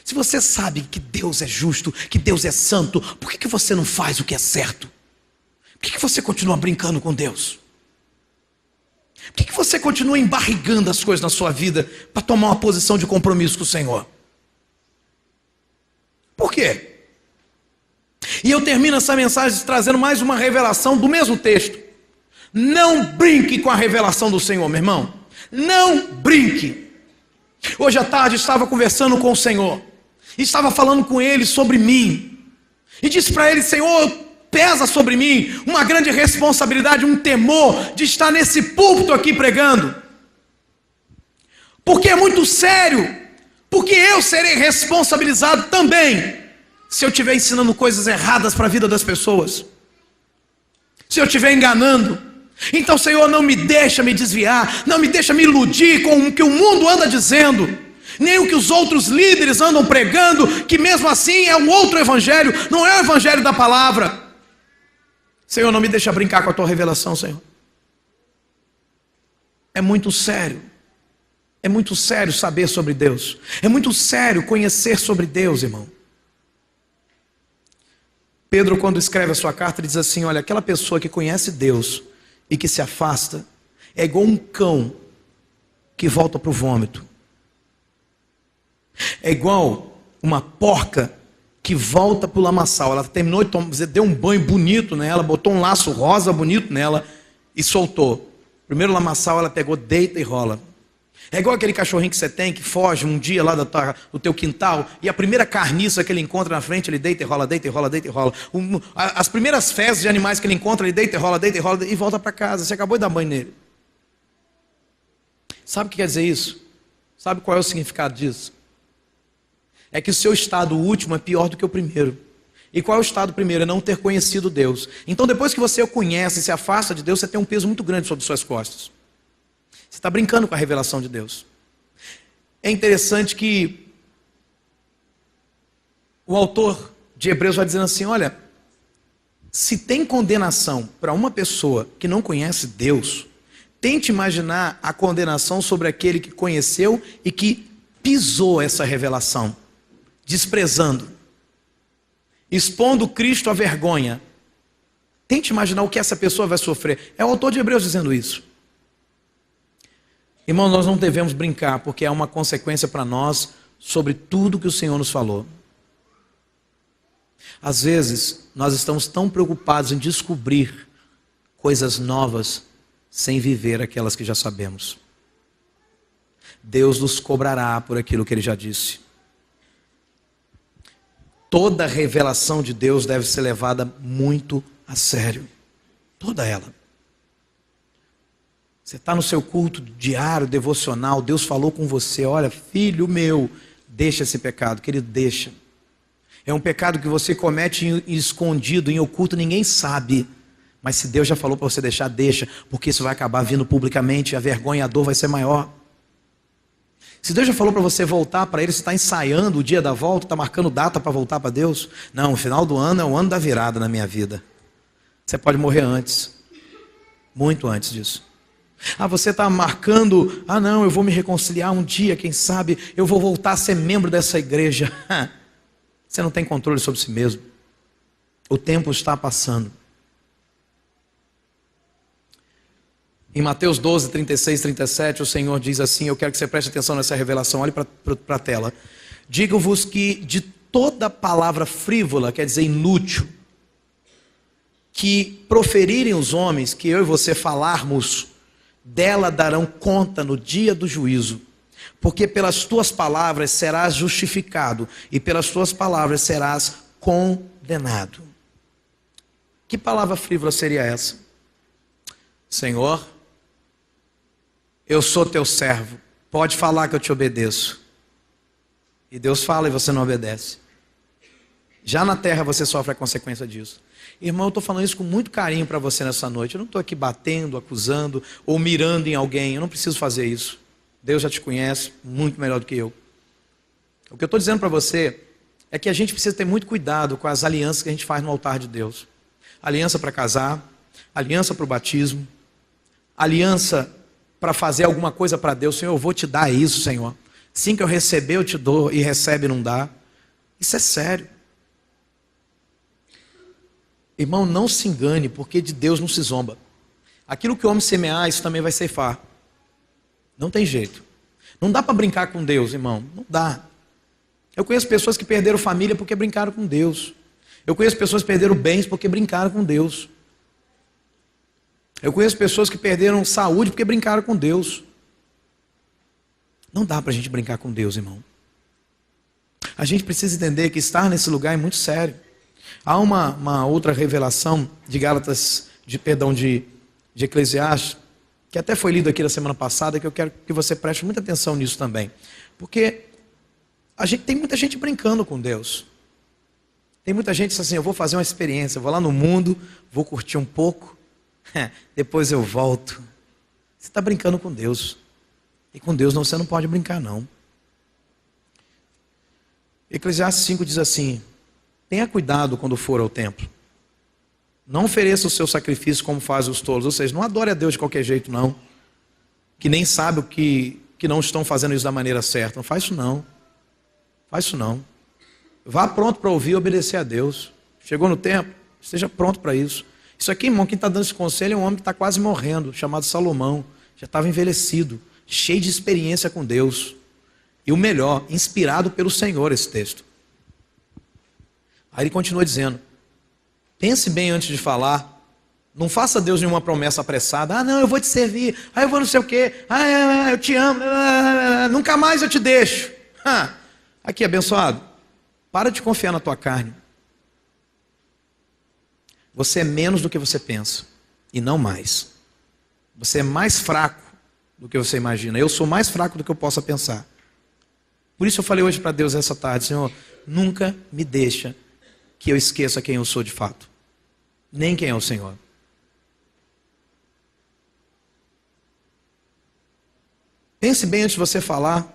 Se você sabe que Deus é justo, que Deus é santo, por que você não faz o que é certo? Por que você continua brincando com Deus? Por que você continua embarrigando as coisas na sua vida para tomar uma posição de compromisso com o Senhor? Por quê? E eu termino essa mensagem trazendo mais uma revelação do mesmo texto. Não brinque com a revelação do Senhor, meu irmão. Não brinque. Hoje à tarde estava conversando com o Senhor. Estava falando com Ele sobre mim. E disse para Ele, Senhor, pesa sobre mim uma grande responsabilidade, um temor de estar nesse púlpito aqui pregando. Porque é muito sério. Porque eu serei responsabilizado também se eu estiver ensinando coisas erradas para a vida das pessoas. Se eu estiver enganando. Então, Senhor, não me deixa me desviar, não me deixa me iludir com o que o mundo anda dizendo, nem o que os outros líderes andam pregando, que mesmo assim é um outro evangelho, não é o evangelho da palavra. Senhor, não me deixa brincar com a tua revelação, Senhor. É muito sério. É muito sério saber sobre Deus. É muito sério conhecer sobre Deus, irmão. Pedro, quando escreve a sua carta, ele diz assim, olha, aquela pessoa que conhece Deus e que se afasta, é igual um cão que volta para o vômito. É igual uma porca que volta para o lamaçal. Ela terminou de deu um banho bonito nela, botou um laço rosa bonito nela e soltou. Primeiro lamaçal ela pegou, deita e rola. É igual aquele cachorrinho que você tem, que foge um dia lá do teu quintal, e a primeira carniça que ele encontra na frente, ele deita e rola, deita e rola, deita e rola. As primeiras fezes de animais que ele encontra, ele deita e rola e volta para casa. Você acabou de dar banho nele. Sabe o que quer dizer isso? Sabe qual é o significado disso? É que o seu estado último é pior do que o primeiro. E qual é o estado primeiro? É não ter conhecido Deus. Então depois que você o conhece e se afasta de Deus, você tem um peso muito grande sobre suas costas. Você está brincando com a revelação de Deus. É interessante que o autor de Hebreus vai dizendo assim, olha, se tem condenação para uma pessoa que não conhece Deus, tente imaginar a condenação sobre aquele que conheceu e que pisou essa revelação, desprezando, expondo Cristo à vergonha. Tente imaginar o que essa pessoa vai sofrer. É o autor de Hebreus dizendo isso. Irmãos, nós não devemos brincar, porque é uma consequência para nós sobre tudo que o Senhor nos falou. Às vezes, nós estamos tão preocupados em descobrir coisas novas, sem viver aquelas que já sabemos. Deus nos cobrará por aquilo que Ele já disse. Toda revelação de Deus deve ser levada muito a sério. Toda ela. Você está no seu culto diário, devocional, Deus falou com você, olha, filho meu, deixa esse pecado, querido, deixa. É um pecado que você comete em escondido, em oculto, ninguém sabe. Mas se Deus já falou para você deixar, deixa, porque isso vai acabar vindo publicamente, a vergonha e a dor vai ser maior. Se Deus já falou para você voltar para Ele, você está ensaiando o dia da volta, está marcando data para voltar para Deus? Não, o final do ano é o ano da virada na minha vida. Você pode morrer antes, muito antes disso. Ah, você está marcando, não, eu vou me reconciliar um dia, quem sabe eu vou voltar a ser membro dessa igreja. Você não tem controle sobre si mesmo. O tempo está passando. Em Mateus 12, 36, 37, o Senhor diz assim, eu quero que você preste atenção nessa revelação, olhe para a tela. Digo-vos que de toda palavra frívola, quer dizer inútil, que proferirem os homens, que eu e você falarmos, dela darão conta no dia do juízo. Porque pelas tuas palavras serás justificado, e pelas tuas palavras serás condenado. Que palavra frívola seria essa? Senhor, eu sou teu servo, pode falar que eu te obedeço. E Deus fala e você não obedece. Já na terra você sofre a consequência disso. Irmão, eu estou falando isso com muito carinho para você nessa noite. Eu não estou aqui batendo, acusando ou mirando em alguém. Eu não preciso fazer isso. Deus já te conhece muito melhor do que eu. O que eu estou dizendo para você é que a gente precisa ter muito cuidado com as alianças que a gente faz no altar de Deus. Aliança para casar, aliança para o batismo, aliança para fazer alguma coisa para Deus. Senhor, eu vou te dar isso, Senhor. Assim que eu receber, eu te dou, e recebe não dá. Isso é sério. Irmão, não se engane, porque de Deus não se zomba. Aquilo que o homem semear, isso também vai ceifar. Não tem jeito. Não dá para brincar com Deus, irmão. Não dá. Eu conheço pessoas que perderam família porque brincaram com Deus. Eu conheço pessoas que perderam bens porque brincaram com Deus. Eu conheço pessoas que perderam saúde porque brincaram com Deus. Não dá para a gente brincar com Deus, irmão. A gente precisa entender que estar nesse lugar é muito sério. Há uma outra revelação de de Eclesiastes, que até foi lido aqui na semana passada, que eu quero que você preste muita atenção nisso também. Porque tem muita gente brincando com Deus. Tem muita gente que diz assim, eu vou fazer uma experiência, eu vou lá no mundo, vou curtir um pouco, depois eu volto. Você está brincando com Deus. E com Deus você não pode brincar, não. Eclesiastes 5 diz assim, tenha cuidado quando for ao templo. Não ofereça o seu sacrifício como fazem os tolos. Ou seja, não adore a Deus de qualquer jeito, não. Que nem sabe que não estão fazendo isso da maneira certa. Não faz isso, não. Faz isso, não. Vá pronto para ouvir e obedecer a Deus. Chegou no tempo, esteja pronto para isso. Isso aqui, irmão, quem está dando esse conselho é um homem que está quase morrendo, chamado Salomão. Já estava envelhecido, cheio de experiência com Deus. E o melhor, inspirado pelo Senhor esse texto. Aí ele continua dizendo, pense bem antes de falar. Não faça a Deus nenhuma promessa apressada. Ah, não, eu vou te servir. Ah, eu vou não sei o quê. Ah, eu te amo. Nunca mais eu te deixo. Aqui, abençoado. Para de confiar na tua carne. Você é menos do que você pensa. E não mais. Você é mais fraco do que você imagina. Eu sou mais fraco do que eu possa pensar. Por isso eu falei hoje para Deus essa tarde, Senhor, nunca me deixa que eu esqueça quem eu sou de fato. Nem quem é o Senhor. Pense bem antes de você falar.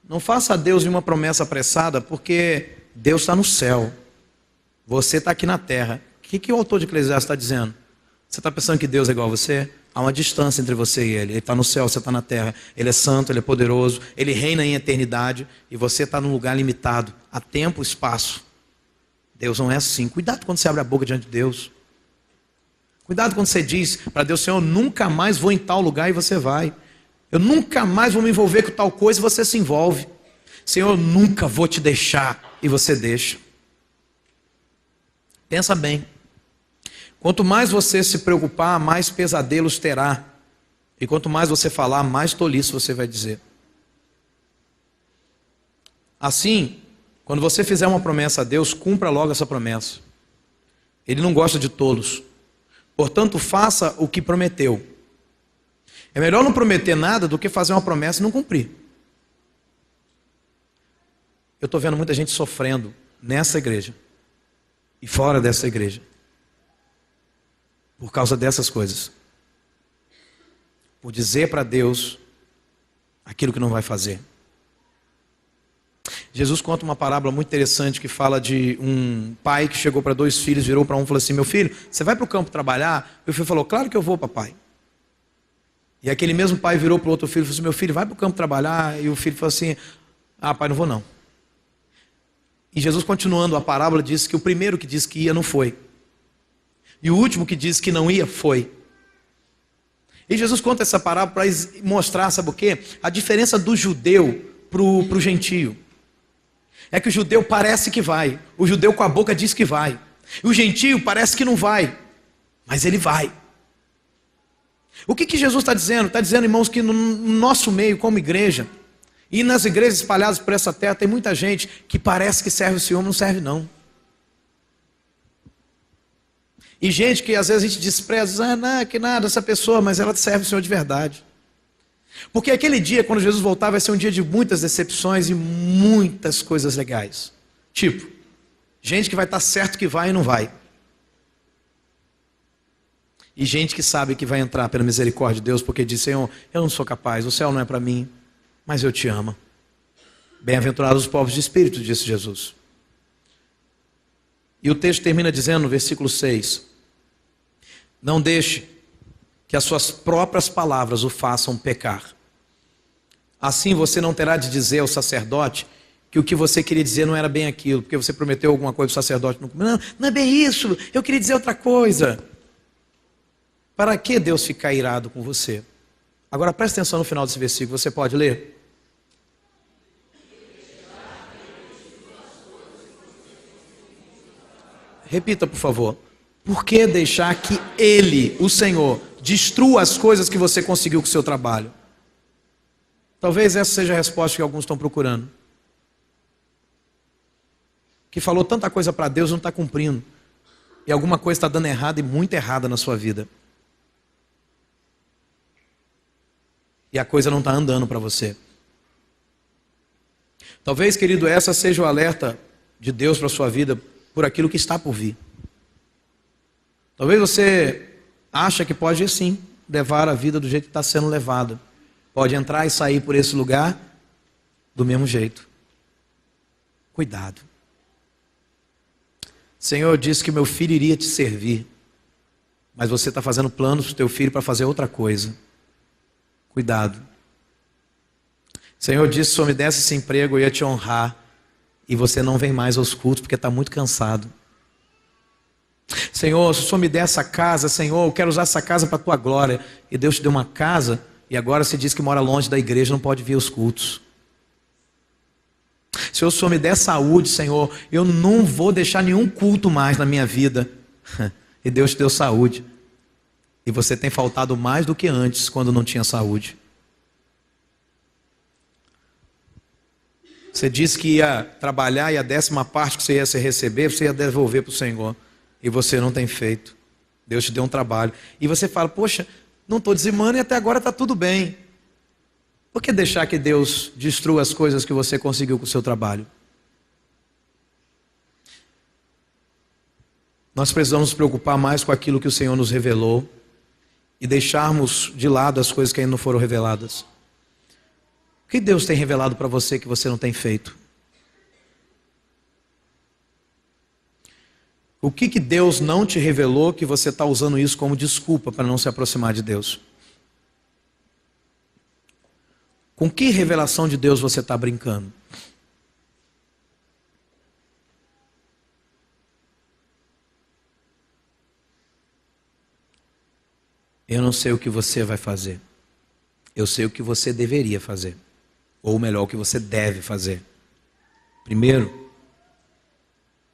Não faça a Deus uma promessa apressada, porque Deus está no céu. Você está aqui na terra. O que o autor de Eclesiastes está dizendo? Você está pensando que Deus é igual a você? Há uma distância entre você e Ele. Ele está no céu, você está na terra. Ele é santo, Ele é poderoso. Ele reina em eternidade. E você está num lugar limitado. Há tempo, espaço. Deus não é assim. Cuidado quando você abre a boca diante de Deus. Cuidado quando você diz para Deus, Senhor, eu nunca mais vou em tal lugar e você vai. Eu nunca mais vou me envolver com tal coisa e você se envolve. Senhor, eu nunca vou te deixar e você deixa. Pensa bem. Quanto mais você se preocupar, mais pesadelos terá. E quanto mais você falar, mais tolice você vai dizer. Assim, quando você fizer uma promessa a Deus, cumpra logo essa promessa. Ele não gosta de tolos. Portanto, faça o que prometeu. É melhor não prometer nada do que fazer uma promessa e não cumprir. Eu estou vendo muita gente sofrendo nessa igreja e fora dessa igreja por causa dessas coisas. Por dizer para Deus aquilo que não vai fazer. Jesus conta uma parábola muito interessante que fala de um pai que chegou para dois filhos, virou para um e falou assim, meu filho, você vai para o campo trabalhar? E o filho falou, claro que eu vou, papai. E aquele mesmo pai virou para o outro filho e falou assim, meu filho, vai para o campo trabalhar? E o filho falou assim, ah, pai, não vou não. E Jesus, continuando a parábola, disse que o primeiro que disse que ia não foi. E o último que disse que não ia, foi. E Jesus conta essa parábola para mostrar, sabe o quê? A diferença do judeu para o gentio. É que o judeu parece que vai, o judeu com a boca diz que vai. E o gentio parece que não vai, mas ele vai. O que Jesus está dizendo? Está dizendo, irmãos, que no nosso meio, como igreja, e nas igrejas espalhadas por essa terra, tem muita gente que parece que serve o Senhor, mas não serve não. E gente que às vezes a gente despreza, diz, não, que nada, essa pessoa, mas ela serve o Senhor de verdade. Porque aquele dia, quando Jesus voltar, vai ser um dia de muitas decepções e muitas coisas legais. Tipo, gente que vai estar certo que vai e não vai. E gente que sabe que vai entrar pela misericórdia de Deus, porque diz, Senhor, eu não sou capaz, o céu não é para mim, mas eu te amo. Bem-aventurados os pobres de espírito, disse Jesus. E o texto termina dizendo no versículo 6, não deixe que as suas próprias palavras o façam pecar. Assim você não terá de dizer ao sacerdote que o que você queria dizer não era bem aquilo, porque você prometeu alguma coisa para o sacerdote. Não é bem isso, eu queria dizer outra coisa. Para que Deus ficar irado com você? Agora preste atenção no final desse versículo, você pode ler? Repita, por favor. Por que deixar que Ele, o Senhor, destrua as coisas que você conseguiu com o seu trabalho? Talvez essa seja a resposta que alguns estão procurando. Que falou tanta coisa para Deus, não está cumprindo. E alguma coisa está dando errado e muito errada na sua vida. E a coisa não está andando para você. Talvez, querido, essa seja o alerta de Deus para a sua vida por aquilo que está por vir. Talvez você acha que pode sim levar a vida do jeito que está sendo levada. Pode entrar e sair por esse lugar do mesmo jeito. Cuidado. O Senhor disse que meu filho iria te servir, mas você está fazendo planos para o teu filho para fazer outra coisa. Cuidado. O Senhor disse, se eu me desse esse emprego eu ia te honrar, e você não vem mais aos cultos porque está muito cansado. Senhor, se o Senhor me der essa casa, Senhor, eu quero usar essa casa para a tua glória. E Deus te deu uma casa, e agora você diz que mora longe da igreja, não pode vir aos cultos. Se o Senhor me der saúde, Senhor, eu não vou deixar nenhum culto mais na minha vida. E Deus te deu saúde. E você tem faltado mais do que antes, quando não tinha saúde. Você disse que ia trabalhar e a 10ª parte que você ia receber, você ia devolver para o Senhor. E você não tem feito. Deus te deu um trabalho. E você fala, poxa, não estou dizimando e até agora está tudo bem. Por que deixar que Deus destrua as coisas que você conseguiu com o seu trabalho? Nós precisamos nos preocupar mais com aquilo que o Senhor nos revelou e deixarmos de lado as coisas que ainda não foram reveladas. O que Deus tem revelado para você que você não tem feito? O que Deus não te revelou que você está usando isso como desculpa para não se aproximar de Deus? Com que revelação de Deus você está brincando? Eu não sei o que você vai fazer. Eu sei o que você deveria fazer. Ou melhor, o que você deve fazer. Primeiro,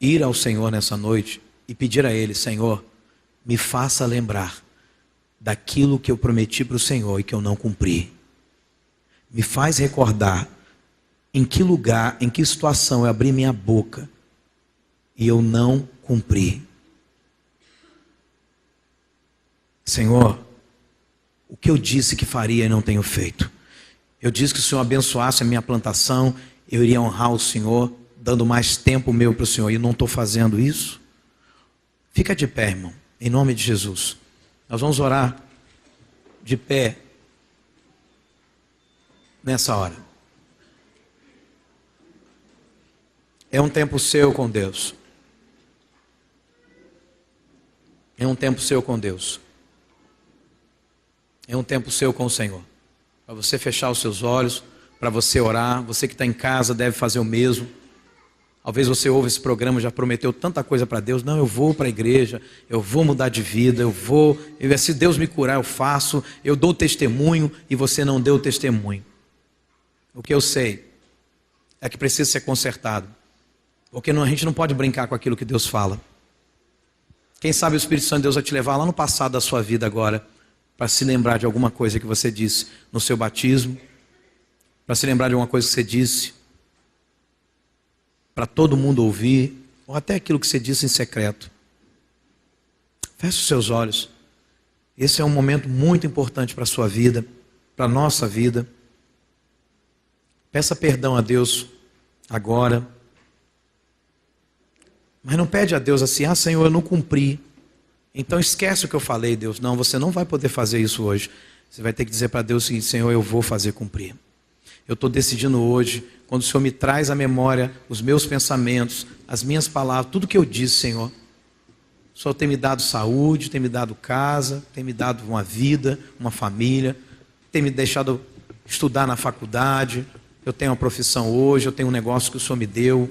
ir ao Senhor nessa noite e pedir a Ele, Senhor, me faça lembrar daquilo que eu prometi para o Senhor e que eu não cumpri. Me faz recordar em que lugar, em que situação eu abri minha boca e eu não cumpri. Senhor, o que eu disse que faria e não tenho feito. Eu disse que se o Senhor abençoasse a minha plantação, eu iria honrar o Senhor, dando mais tempo meu para o Senhor, e não estou fazendo isso. Fica de pé, irmão, em nome de Jesus. Nós vamos orar de pé nessa hora. É um tempo seu com Deus. É um tempo seu com Deus. É um tempo seu com o Senhor. Para você fechar os seus olhos, para você orar. Você que está em casa deve fazer o mesmo. Talvez você ouve esse programa, já prometeu tanta coisa para Deus. Não, eu vou para a igreja, eu vou mudar de vida, se Deus me curar eu faço, eu dou testemunho, e você não deu testemunho. O que eu sei é que precisa ser consertado, porque a gente não pode brincar com aquilo que Deus fala. Quem sabe o Espírito Santo de Deus vai te levar lá no passado da sua vida agora, para se lembrar de alguma coisa que você disse no seu batismo, para se lembrar de alguma coisa que você disse para todo mundo ouvir, ou até aquilo que você disse em secreto. Feche os seus olhos. Esse é um momento muito importante para a sua vida, para a nossa vida. Peça perdão a Deus agora. Mas não pede a Deus assim: ah, Senhor, eu não cumpri, então esquece o que eu falei, Deus. Não, você não vai poder fazer isso hoje. Você vai ter que dizer para Deus o seguinte: Senhor, eu vou fazer cumprir. Eu estou decidindo hoje, quando o Senhor me traz à memória os meus pensamentos, as minhas palavras, tudo que eu disse, Senhor. O Senhor tem me dado saúde, tem me dado casa, tem me dado uma vida, uma família, tem me deixado estudar na faculdade, eu tenho uma profissão hoje, eu tenho um negócio que o Senhor me deu.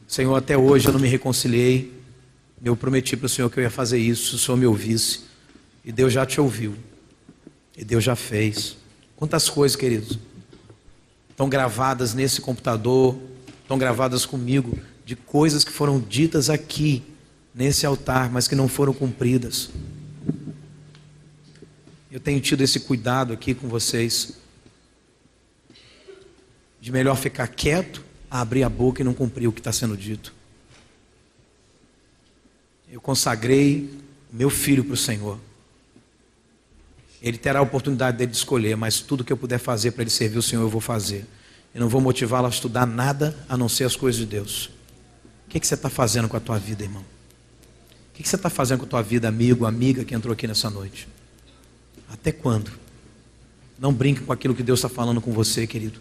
Senhor, até hoje eu não me reconciliei. Eu prometi para o Senhor que eu ia fazer isso, se o Senhor me ouvisse. E Deus já te ouviu. E Deus já fez. Quantas coisas, queridos, estão gravadas nesse computador, estão gravadas comigo, de coisas que foram ditas aqui, nesse altar, mas que não foram cumpridas. Eu tenho tido esse cuidado aqui com vocês, de melhor ficar quieto, a abrir a boca e não cumprir o que está sendo dito. Eu consagrei meu filho para o Senhor. Ele terá a oportunidade dele de escolher, mas tudo que eu puder fazer para ele servir o Senhor, eu vou fazer. Eu não vou motivá-lo a estudar nada a não ser as coisas de Deus. O que você está fazendo com a tua vida, irmão? O que você está fazendo com a tua vida, amigo, amiga que entrou aqui nessa noite? Até quando? Não brinque com aquilo que Deus está falando com você, querido.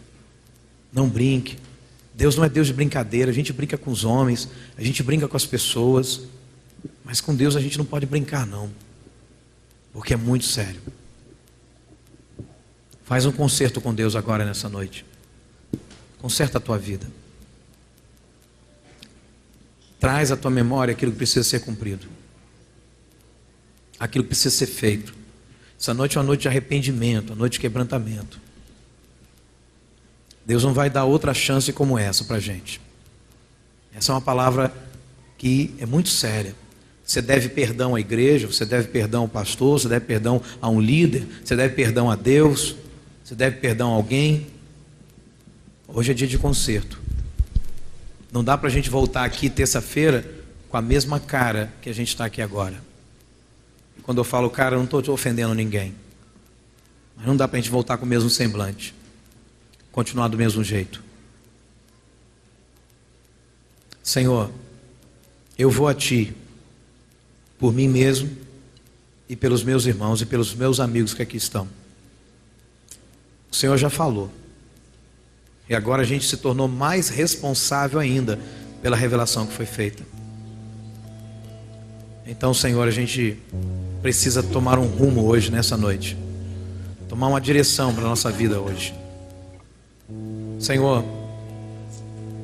Não brinque. Deus não é Deus de brincadeira. A gente brinca com os homens, a gente brinca com as pessoas, mas com Deus a gente não pode brincar, não, porque é muito sério. Faz um concerto com Deus agora nessa noite. Conserta a tua vida. Traz à tua memória aquilo que precisa ser cumprido, aquilo que precisa ser feito. Essa noite é uma noite de arrependimento, uma noite de quebrantamento. Deus não vai dar outra chance como essa para a gente. Essa é uma palavra que é muito séria. Você deve perdão à igreja, você deve perdão ao pastor, você deve perdão a um líder, você deve perdão a Deus, você deve perdão a alguém. Hoje é dia de conserto. Não dá para a gente voltar aqui terça-feira com a mesma cara que a gente está aqui agora. E quando eu falo cara, eu não estou ofendendo ninguém. Mas não dá para a gente voltar com o mesmo semblante. Continuar do mesmo jeito. Senhor, eu vou a Ti, por mim mesmo e pelos meus irmãos e pelos meus amigos que aqui estão. O Senhor já falou. E agora a gente se tornou mais responsável ainda pela revelação que foi feita. Então, Senhor, a gente precisa tomar um rumo hoje, nessa noite. Tomar uma direção para a nossa vida hoje. Senhor,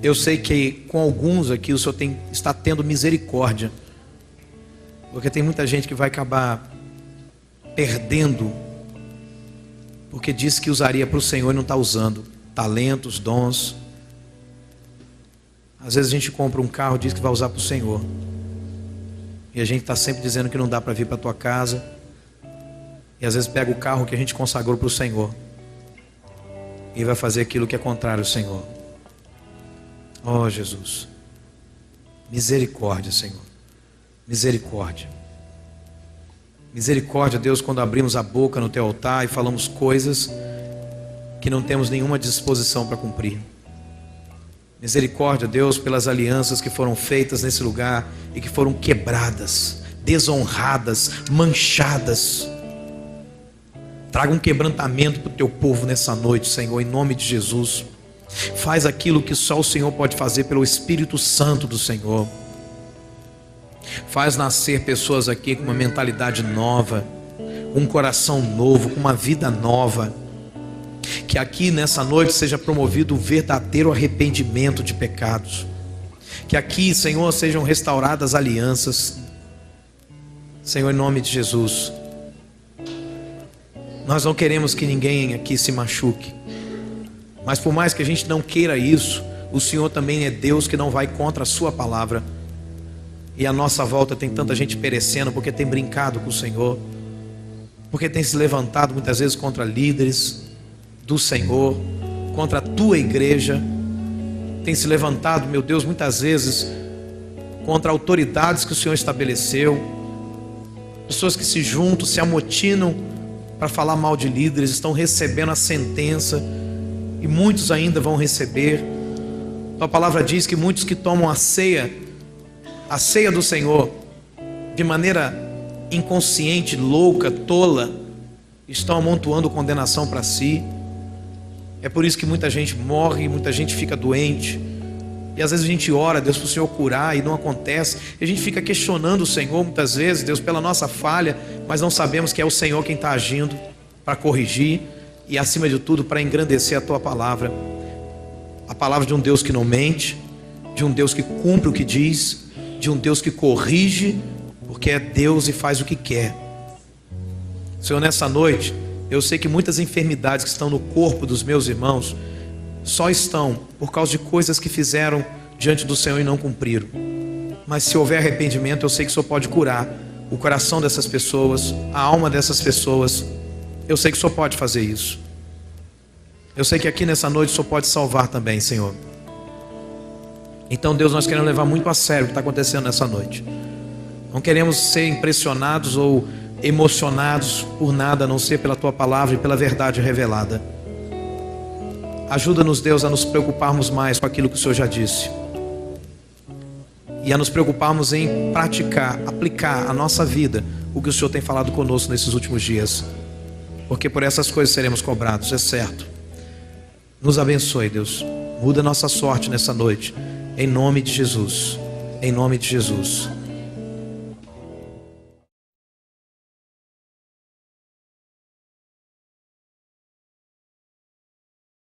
eu sei que com alguns aqui o Senhor está tendo misericórdia. Porque tem muita gente que vai acabar perdendo, porque disse que usaria para o Senhor e não está usando. Talentos, dons. Às vezes a gente compra um carro e diz que vai usar para o Senhor. E a gente está sempre dizendo que não dá para vir para a tua casa. E às vezes pega o carro que a gente consagrou para o Senhor e vai fazer aquilo que é contrário ao Senhor. Oh, Jesus. Misericórdia, Senhor. Misericórdia. Misericórdia, Deus, quando abrimos a boca no teu altar e falamos coisas que não temos nenhuma disposição para cumprir. Misericórdia, Deus, pelas alianças que foram feitas nesse lugar e que foram quebradas, desonradas, manchadas. Traga um quebrantamento para o teu povo nessa noite, Senhor, em nome de Jesus. Faz aquilo que só o Senhor pode fazer pelo Espírito Santo do Senhor. Faz nascer pessoas aqui com uma mentalidade nova, com um coração novo, com uma vida nova. Que aqui nessa noite seja promovido o verdadeiro arrependimento de pecados. Que aqui, Senhor, sejam restauradas alianças. Senhor, em nome de Jesus. Nós não queremos que ninguém aqui se machuque. Mas por mais que a gente não queira isso, o Senhor também é Deus que não vai contra a sua palavra. E à nossa volta tem tanta gente perecendo porque tem brincado com o Senhor, porque tem se levantado muitas vezes contra líderes do Senhor, contra a tua igreja. Tem se levantado, meu Deus, muitas vezes contra autoridades que o Senhor estabeleceu. Pessoas que se juntam, se amotinam para falar mal de líderes, estão recebendo a sentença, e muitos ainda vão receber. A palavra diz que muitos que tomam a ceia do Senhor, de maneira inconsciente, louca, tola, estão amontoando condenação para si. É por isso que muita gente morre, muita gente fica doente. E às vezes a gente ora, Deus, para o Senhor curar, e não acontece. E a gente fica questionando o Senhor muitas vezes, Deus, pela nossa falha, mas não sabemos que é o Senhor quem está agindo para corrigir e, acima de tudo, para engrandecer a tua palavra. A palavra de um Deus que não mente, de um Deus que cumpre o que diz, de um Deus que corrige, porque é Deus e faz o que quer. Senhor, nessa noite, eu sei que muitas enfermidades que estão no corpo dos meus irmãos só estão por causa de coisas que fizeram diante do Senhor e não cumpriram. Mas se houver arrependimento, eu sei que o Senhor pode curar o coração dessas pessoas, a alma dessas pessoas. Eu sei que o Senhor pode fazer isso. Eu sei que aqui nessa noite o Senhor pode salvar também, Senhor. Então, Deus, nós queremos levar muito a sério o que está acontecendo nessa noite. Não queremos ser impressionados ou emocionados por nada, a não ser pela tua palavra e pela verdade revelada. Ajuda-nos, Deus, a nos preocuparmos mais com aquilo que o Senhor já disse, e a nos preocuparmos em praticar, aplicar à nossa vida o que o Senhor tem falado conosco nesses últimos dias, porque por essas coisas seremos cobrados, é certo. Nos abençoe, Deus. Muda a nossa sorte nessa noite, em nome de Jesus, em nome de Jesus.